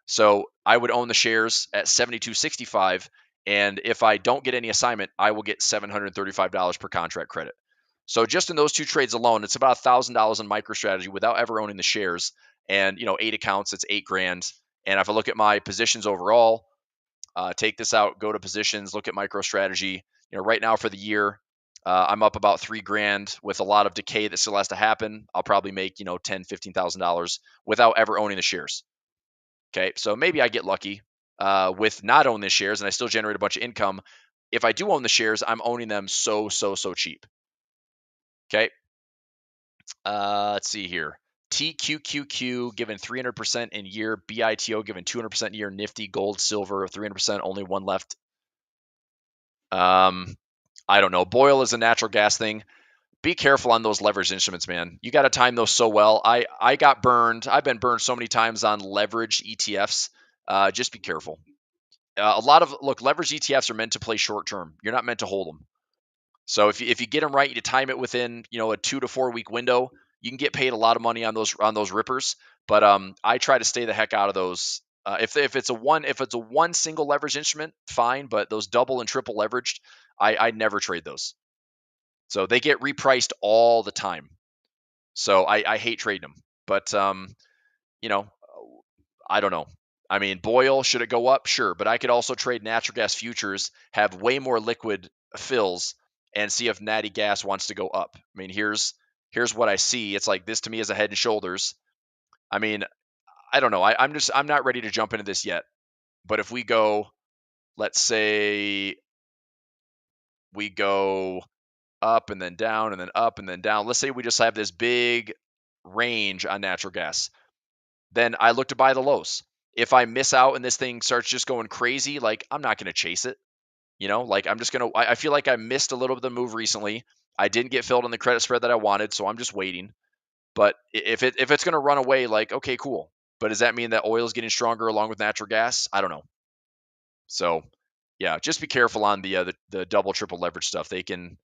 So I would own the shares at 72.65, and if I don't get any assignment, I will get $735 per contract credit. So just in those two trades alone, it's about $1,000 in MicroStrategy without ever owning the shares. And 8 accounts, it's $8,000. And if I look at my positions overall, take this out, go to positions, look at MicroStrategy. Right now for the year, I'm up about $3,000 with a lot of decay that still has to happen. I'll probably make $10,000, $15,000 without ever owning the shares. Okay, so maybe I get lucky with not owning the shares and I still generate a bunch of income. If I do own the shares, I'm owning them so cheap. Okay, let's see here. TQQQ given 300% in year, BITO given 200% in year, Nifty, gold, silver, 300%, only one left. I don't know. Boyle is a natural gas thing. Be careful on those leveraged instruments, man. You got to time those so well. I got burned. I've been burned so many times on leveraged ETFs. Just be careful. Leveraged ETFs are meant to play short term. You're not meant to hold them. So if you get them right, you time it within a 2 to 4 week window, you can get paid a lot of money on those rippers. But I try to stay the heck out of those If it's a one single leverage instrument, fine. But those double and triple leveraged, I never trade those. So they get repriced all the time. So I hate trading them. But you know, I don't know. I mean, Boyle, should it go up? Sure. But I could also trade natural gas futures, have way more liquid fills, and see if natty gas wants to go up. I mean, here's what I see. It's like this to me is a head and shoulders. I mean, I don't know. I'm not ready to jump into this yet. But if we go, let's say we go up and then down and then up and then down. Let's say we just have this big range on natural gas. Then I look to buy the lows. If I miss out and this thing starts just going crazy, like I'm not going to chase it. Like I'm just going to, I feel like I missed a little bit of the move recently. I didn't get filled on the credit spread that I wanted, so I'm just waiting. But if it's going to run away, like, okay, cool. But does that mean that oil is getting stronger along with natural gas? I don't know. So yeah, just be careful on the double, triple leverage stuff. They can,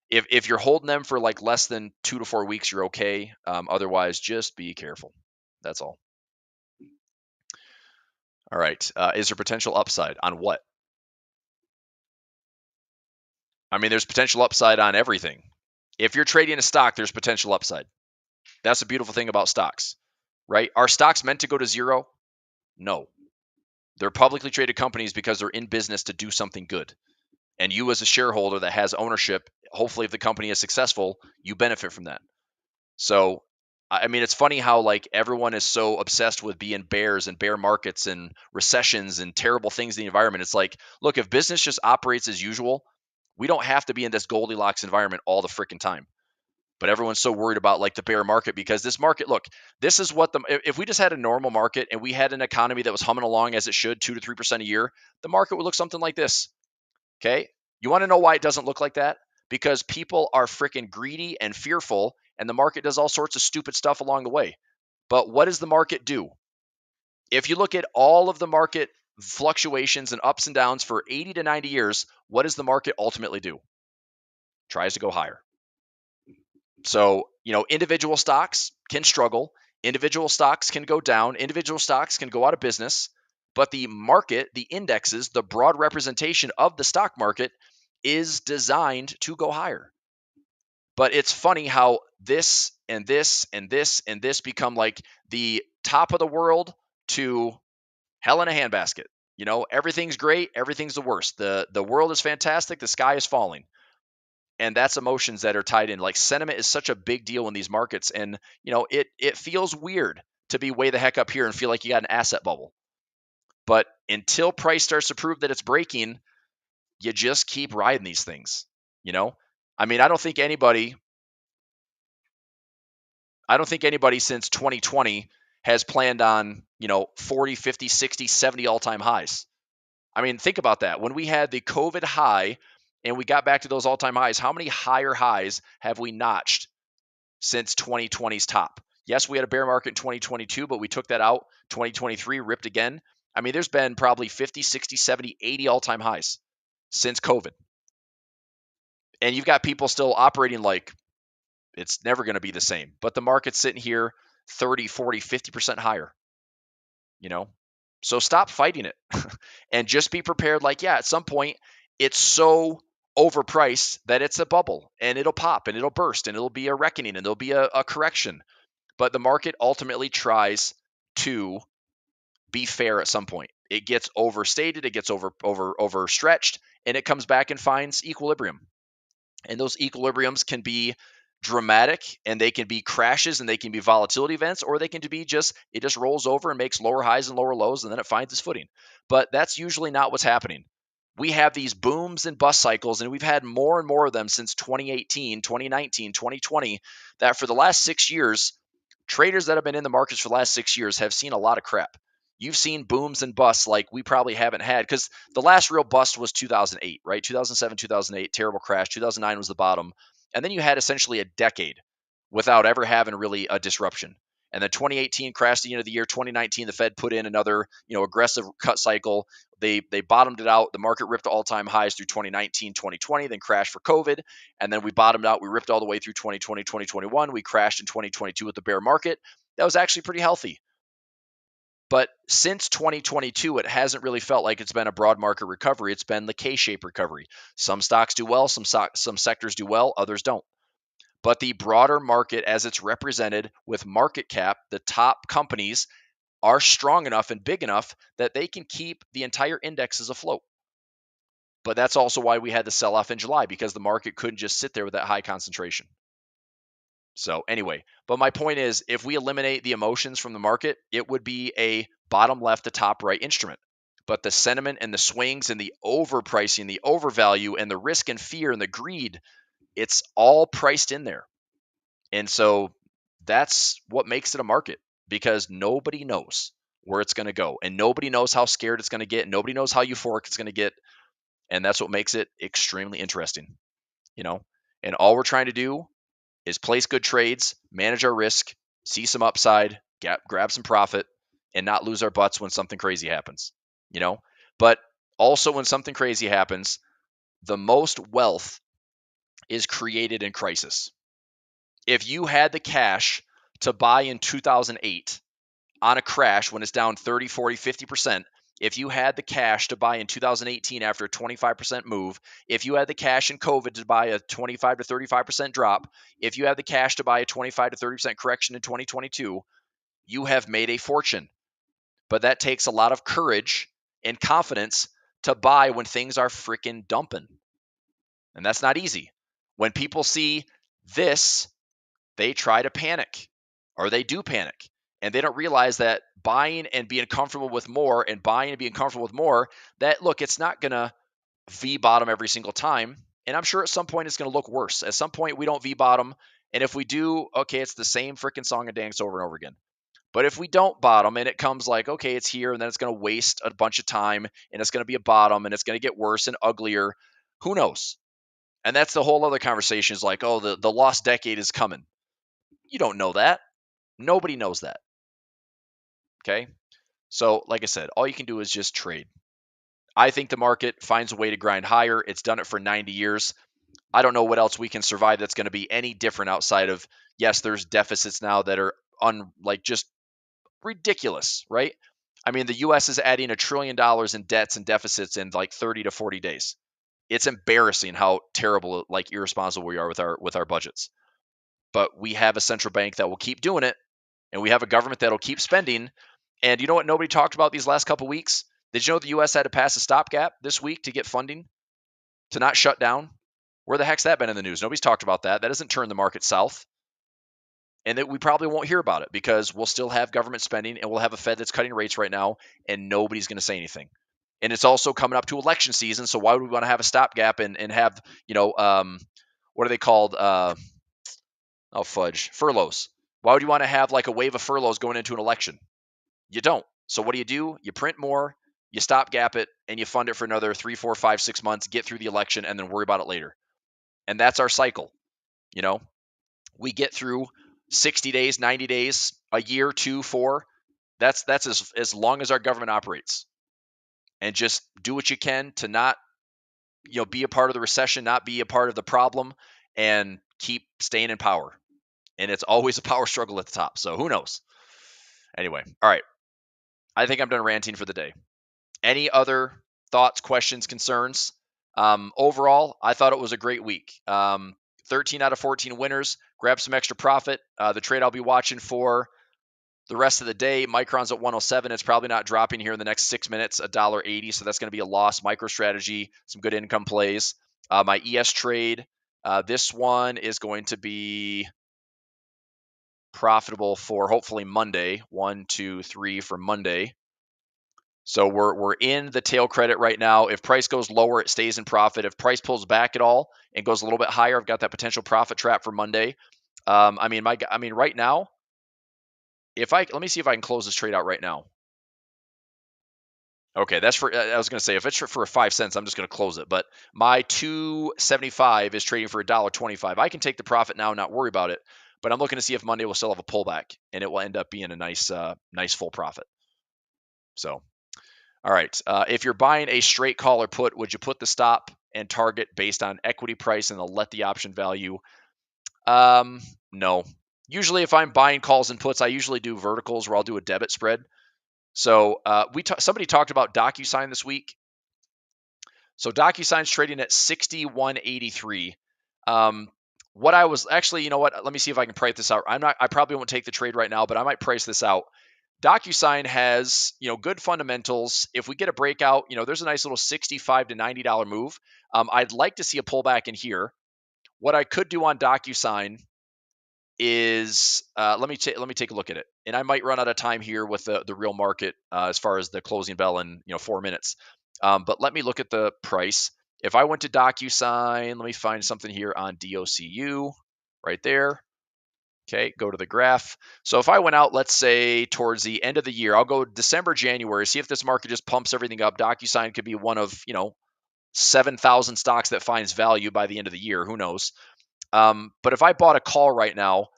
if you're holding them for like less than 2 to 4 weeks, you're okay. Otherwise, just be careful. That's all. All right. Is there potential upside on what? I mean, there's potential upside on everything. If you're trading a stock, there's potential upside. That's the beautiful thing about stocks, right? Are stocks meant to go to zero? No. They're publicly traded companies because they're in business to do something good. And you, as a shareholder that has ownership, hopefully, if the company is successful, you benefit from that. So, I mean, it's funny how like everyone is so obsessed with being bears and bear markets and recessions and terrible things in the environment. It's like, look, if business just operates as usual, we don't have to be in this Goldilocks environment all the freaking time. But everyone's so worried about like the bear market because this market, look, this is what if we just had a normal market and we had an economy that was humming along as it should, 2 to 3% a year, the market would look something like this. Okay. You want to know why it doesn't look like that? Because people are freaking greedy and fearful, and the market does all sorts of stupid stuff along the way. But what does the market do? If you look at all of the market fluctuations and ups and downs for 80 to 90 years, what does the market ultimately do? Tries to go higher. So, individual stocks can struggle, individual stocks can go down, individual stocks can go out of business, but the market, the indexes, the broad representation of the stock market is designed to go higher. But it's funny how this and this and this and this become like the top of the world to hell in a handbasket. Everything's great, everything's the worst. The world is fantastic, the sky is falling. And that's emotions that are tied in. Like sentiment is such a big deal in these markets. And, it feels weird to be way the heck up here and feel like you got an asset bubble. But until price starts to prove that it's breaking, you just keep riding these things. I mean, I don't think anybody since 2020 has planned on, 40, 50, 60, 70 all-time highs. I mean, think about that. When we had the COVID high and we got back to those all-time highs, how many higher highs have we notched since 2020's top? Yes, we had a bear market in 2022, but we took that out. 2023 ripped again. I mean, there's been probably 50, 60, 70, 80 all-time highs since COVID. And you've got people still operating like it's never going to be the same. But the market's sitting here 30, 40, 50% higher. So stop fighting it and just be prepared. Like, yeah, at some point it's so overpriced that it's a bubble and it'll pop and it'll burst and it'll be a reckoning and there'll be a correction. But the market ultimately tries to be fair at some point. It gets overstated, it gets overstretched, and it comes back and finds equilibrium. And those equilibriums can be dramatic and they can be crashes and they can be volatility events, or they can be it just rolls over and makes lower highs and lower lows and then it finds its footing. But that's usually not what's happening. We have these booms and bust cycles, and we've had more and more of them since 2018, 2019, 2020, that for the last 6 years, traders that have been in the markets for the last 6 years have seen a lot of crap. You've seen booms and busts like we probably haven't had, because the last real bust was 2008, right? 2007, 2008, terrible crash. 2009 was the bottom. And then you had essentially a decade without ever having really a disruption. And then 2018 crashed the end of the year. 2019, the Fed put in another, aggressive cut cycle. They bottomed it out. The market ripped to all-time highs through 2019, 2020, then crashed for COVID. And then we bottomed out. We ripped all the way through 2020, 2021. We crashed in 2022 with the bear market. That was actually pretty healthy. But since 2022, it hasn't really felt like it's been a broad market recovery. It's been the K-shaped recovery. Some stocks do well, some sectors do well, others don't. But the broader market, as it's represented with market cap, the top companies are strong enough and big enough that they can keep the entire indexes afloat. But that's also why we had the sell-off in July, because the market couldn't just sit there with that high concentration. So anyway, but my point is, if we eliminate the emotions from the market, it would be a bottom left to top right instrument. But the sentiment and the swings and the overpricing, the overvalue and the risk and fear and the greed, it's all priced in there. And so that's what makes it a market, because nobody knows where it's going to go, and nobody knows how scared it's going to get. Nobody knows how euphoric it's going to get. And that's what makes it extremely interesting, and all we're trying to do is place good trades, manage our risk, see some upside, grab some profit, and not lose our butts when something crazy happens, But also when something crazy happens, the most wealth is created in crisis. If you had the cash to buy in 2008 on a crash when it's down 30, 40, 50%, if you had the cash to buy in 2018 after a 25% move, if you had the cash in COVID to buy a 25 to 35% drop, if you have the cash to buy a 25 to 30% correction in 2022, you have made a fortune. But that takes a lot of courage and confidence to buy when things are freaking dumping. And that's not easy. When people see this, they try to panic, or they do panic. And they don't realize that buying and being comfortable with more and buying and being comfortable with more, that look, it's not going to V bottom every single time. And I'm sure at some point it's going to look worse. At some point we don't V bottom. And if we do, okay, it's the same freaking song and dance over and over again. But if we don't bottom and it comes like, okay, it's here, and then it's going to waste a bunch of time and it's going to be a bottom and it's going to get worse and uglier, who knows? And that's the whole other conversation, is like, oh, the lost decade is coming. You don't know that. Nobody knows that. Okay. So, like I said, all you can do is just trade. I think the market finds a way to grind higher. It's done it for 90 years. I don't know what else we can survive that's going to be any different outside of, yes, there's deficits now that are just ridiculous, right? I mean, the US is adding $1 trillion in debts and deficits in like 30 to 40 days. It's embarrassing how terrible, irresponsible we are with our budgets. But we have a central bank that will keep doing it, and we have a government that'll keep spending. And you know what nobody talked about these last couple weeks? Did you know the U.S. had to pass a stopgap this week to get funding, to not shut down? Where the heck's that been in the news? Nobody's talked about that. That doesn't turn the market south. And that we probably won't hear about it, because we'll still have government spending, and we'll have a Fed that's cutting rates right now, and nobody's going to say anything. And it's also coming up to election season, so why would we want to have a stopgap and have, what are they called? Furloughs. Why would you want to have like a wave of furloughs going into an election? You don't. So what do? You print more, you stopgap it, and you fund it for another 3, 4, 5, 6 months, get through the election, and then worry about it later. And that's our cycle. We get through 60 days, 90 days, a year, 2, 4. That's as long as our government operates. And just do what you can to not, be a part of the recession, not be a part of the problem, and keep staying in power. And it's always a power struggle at the top. So who knows? Anyway, all right. I think I'm done ranting for the day. Any other thoughts, questions, concerns? Overall, I thought it was a great week. 13 out of 14 winners. Grab some extra profit. The trade I'll be watching for the rest of the day, Micron's at 107. It's probably not dropping here in the next 6 minutes, $1.80. So that's going to be a loss. MicroStrategy, some good income plays. My ES trade, this one is going to be profitable for hopefully Monday. 1, 2, 3 for Monday. So we're in the tail credit right now. If price goes lower, it stays in profit. If price pulls back at all and goes a little bit higher, I've got that potential profit trap for Monday. Right now, let me see if I can close this trade out right now. Okay, that's for, I was going to say, if it's for 5 cents, I'm just going to close it. But my 275 is trading for $1.25. I can take the profit now and not worry about it. But I'm looking to see if Monday will still have a pullback, and it will end up being a nice full profit. So, all right. If you're buying a straight call or put, would you put the stop and target based on equity price and they'll let the option value? No. Usually if I'm buying calls and puts, I usually do verticals where I'll do a debit spread. So somebody talked about DocuSign this week. So DocuSign's trading at 61.83. What I was actually, you know what? Let me see if I can price this out. I probably won't take the trade right now, but I might price this out. DocuSign has, good fundamentals. If we get a breakout, there's a nice little $65 to $90 move. I'd like to see a pullback in here. What I could do on DocuSign is let me take a look at it, and I might run out of time here with the real market as far as the closing bell in 4 minutes. But let me look at the price. If I went to DocuSign, let me find something here on DOCU right there. Okay, go to the graph. So if I went out, let's say towards the end of the year, I'll go December, January, see if this market just pumps everything up. DocuSign could be one of 7,000 stocks that finds value by the end of the year. Who knows? But if I bought a call right now,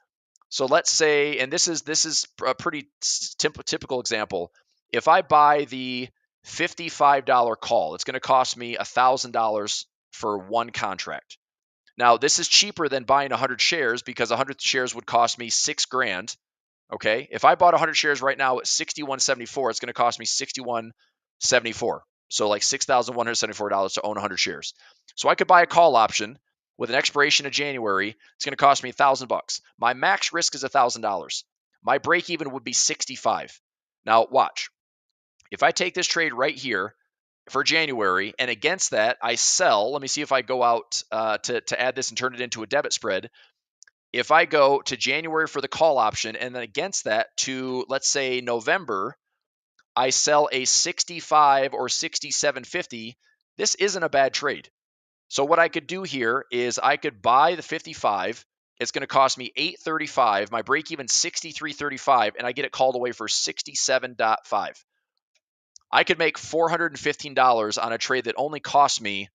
so let's say, and this is a pretty typical example. If I buy the $55 call, it's going to cost me $1,000 for one contract. Now, this is cheaper than buying 100 shares because 100 shares would cost me $6,000. Okay, if I bought 100 shares right now at 61.74, it's going to cost me 61.74. So like $6,174 to own 100 shares. So I could buy a call option with an expiration in January. It's going to cost me $1,000. My max risk is $1,000. My break even would be 65. Now watch. If I take this trade right here for January, and against that I sell. Let me see if I go out to add this and turn it into a debit spread. If I go to January for the call option, and then against that to, let's say, November, I sell a 65 or 67.50, this isn't a bad trade. So what I could do here is I could buy the 55. It's going to cost me $8.35. My break even $63.35, and I get it called away for $67.5. I could make $415 on a trade that only cost me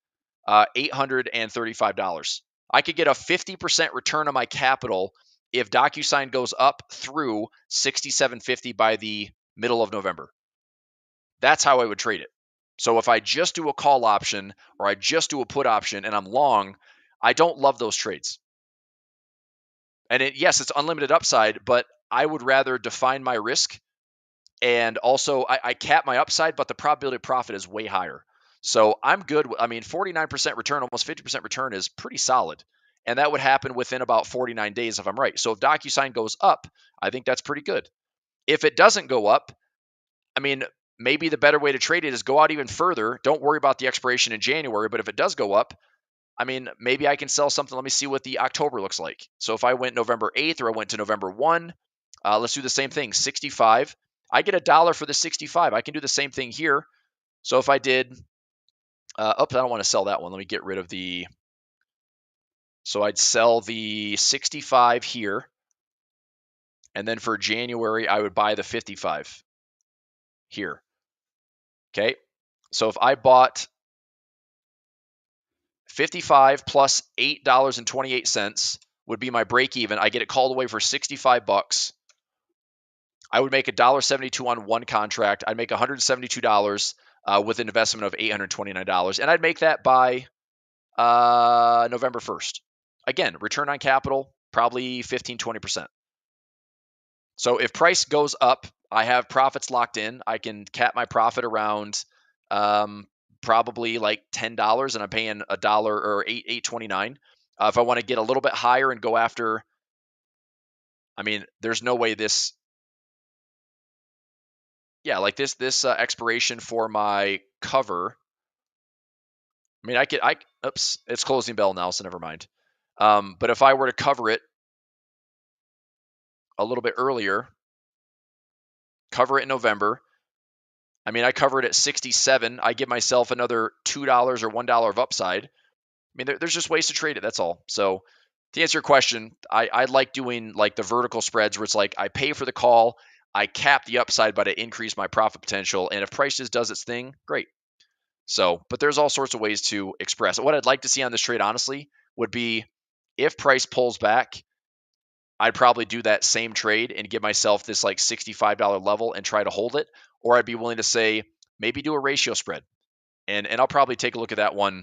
$835. I could get a 50% return on my capital if DocuSign goes up through 67.50 by the middle of November. That's how I would trade it. So if I just do a call option or I just do a put option and I'm long, I don't love those trades. And yes, it's unlimited upside, but I would rather define my risk. And also, I cap my upside, but the probability of profit is way higher. So I'm good. I mean, 49% return, almost 50% return is pretty solid. And that would happen within about 49 days if I'm right. So if DocuSign goes up, I think that's pretty good. If it doesn't go up, I mean, maybe the better way to trade it is go out even further. Don't worry about the expiration in January. But if it does go up, I mean, maybe I can sell something. Let me see what the October looks like. So if I went November 8th or I went to November 1, let's do the same thing, 65. I get $1 for the 65. I can do the same thing here. So if I did, I don't want to sell that one. Let me get rid of the, so I'd sell the 65 here. And then for January, I would buy the 55 here. Okay. So if I bought 55 plus $8.28 would be my break even. I get it called away for $65. I would make $1.72 on one contract. I'd make $172 with an investment of $829. And I'd make that by November 1st. Again, return on capital, probably 15, 20%. So if price goes up, I have profits locked in. I can cap my profit around probably like $10, and I'm paying $1 or $8.29. If I want to get a little bit higher and go after, I mean, there's no way this, yeah, like this expiration for my cover. I mean, oops, it's closing bell now, so never mind. But if I were to cover it a little bit earlier, cover it in November. I mean, I cover it at 67. I give myself another $2 or $1 of upside. I mean, there's just ways to trade it. That's all. So to answer your question, I like doing like the vertical spreads where it's like I pay for the call, I cap the upside, but I increase my profit potential. And if price just does its thing, great. So, but there's all sorts of ways to express it. What I'd like to see on this trade, honestly, would be if price pulls back, I'd probably do that same trade and give myself this like $65 level and try to hold it. Or I'd be willing to say, maybe do a ratio spread. And I'll probably take a look at that one.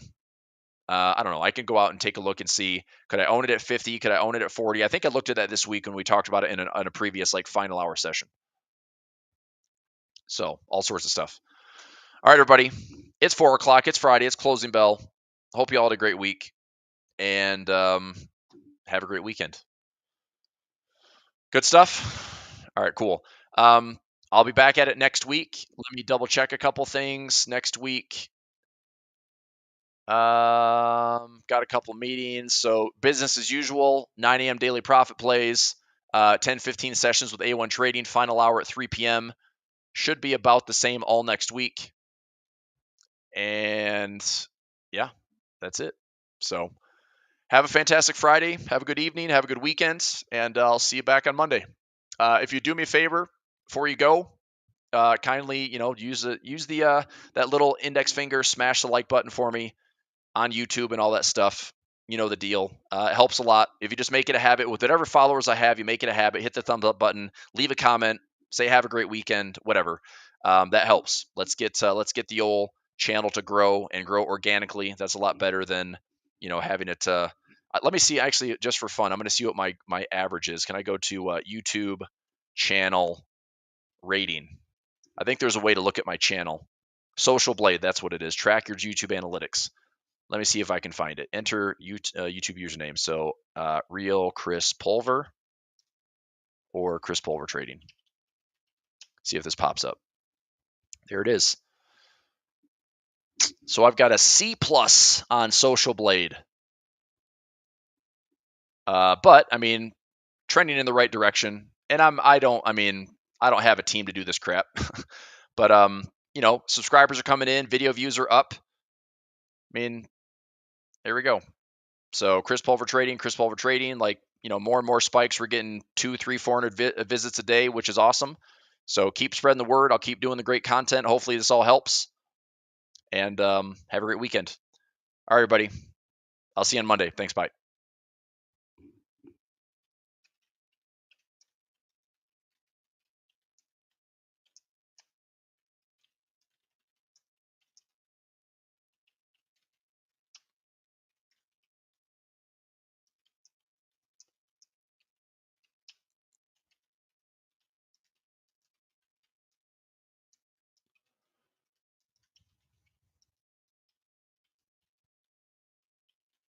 I don't know. I can go out and take a look and see, could I own it at 50? Could I own it at 40? I think I looked at that this week when we talked about it in a previous like final hour session. So all sorts of stuff. All right, everybody. It's 4 o'clock. It's Friday. It's closing bell. Hope you all had a great week, and have a great weekend. Good stuff. All right, cool. I'll be back at it next week. Let me double check a couple things next week. Got a couple meetings. So business as usual, 9 a.m. daily profit plays, 10-15 sessions with A1 trading, final hour at 3 p.m. Should be about the same all next week. And yeah, that's it. So have a fantastic Friday. Have a good evening. Have a good weekend. And I'll see you back on Monday. If you do me a favor before you go, kindly, use the that little index finger, smash the like button for me on YouTube and all that stuff. You know the deal. It helps a lot. If you just make it a habit with whatever followers I have, you make it a habit. Hit the thumbs up button. Leave a comment. Say have a great weekend. Whatever. That helps. Let's get the old channel to grow and grow organically. That's a lot better than having it. Let me see. Actually, just for fun, I'm going to see what my average is. Can I go to YouTube channel rating? I think there's a way to look at my channel. Social Blade. That's what it is. Track your YouTube analytics. Let me see if I can find it. Enter YouTube username. So real Chris Pulver or Chris Pulver Trading. See if this pops up. There it is. So I've got a C+ on Social Blade. But I mean, trending in the right direction. And I don't have a team to do this crap. But subscribers are coming in, video views are up. I mean, there we go. So Chris Pulver Trading, like, more and more spikes. We're getting 200, 300, 400 visits a day, which is awesome. So keep spreading the word. I'll keep doing the great content. Hopefully this all helps. And have a great weekend. All right, everybody. I'll see you on Monday. Thanks. Bye.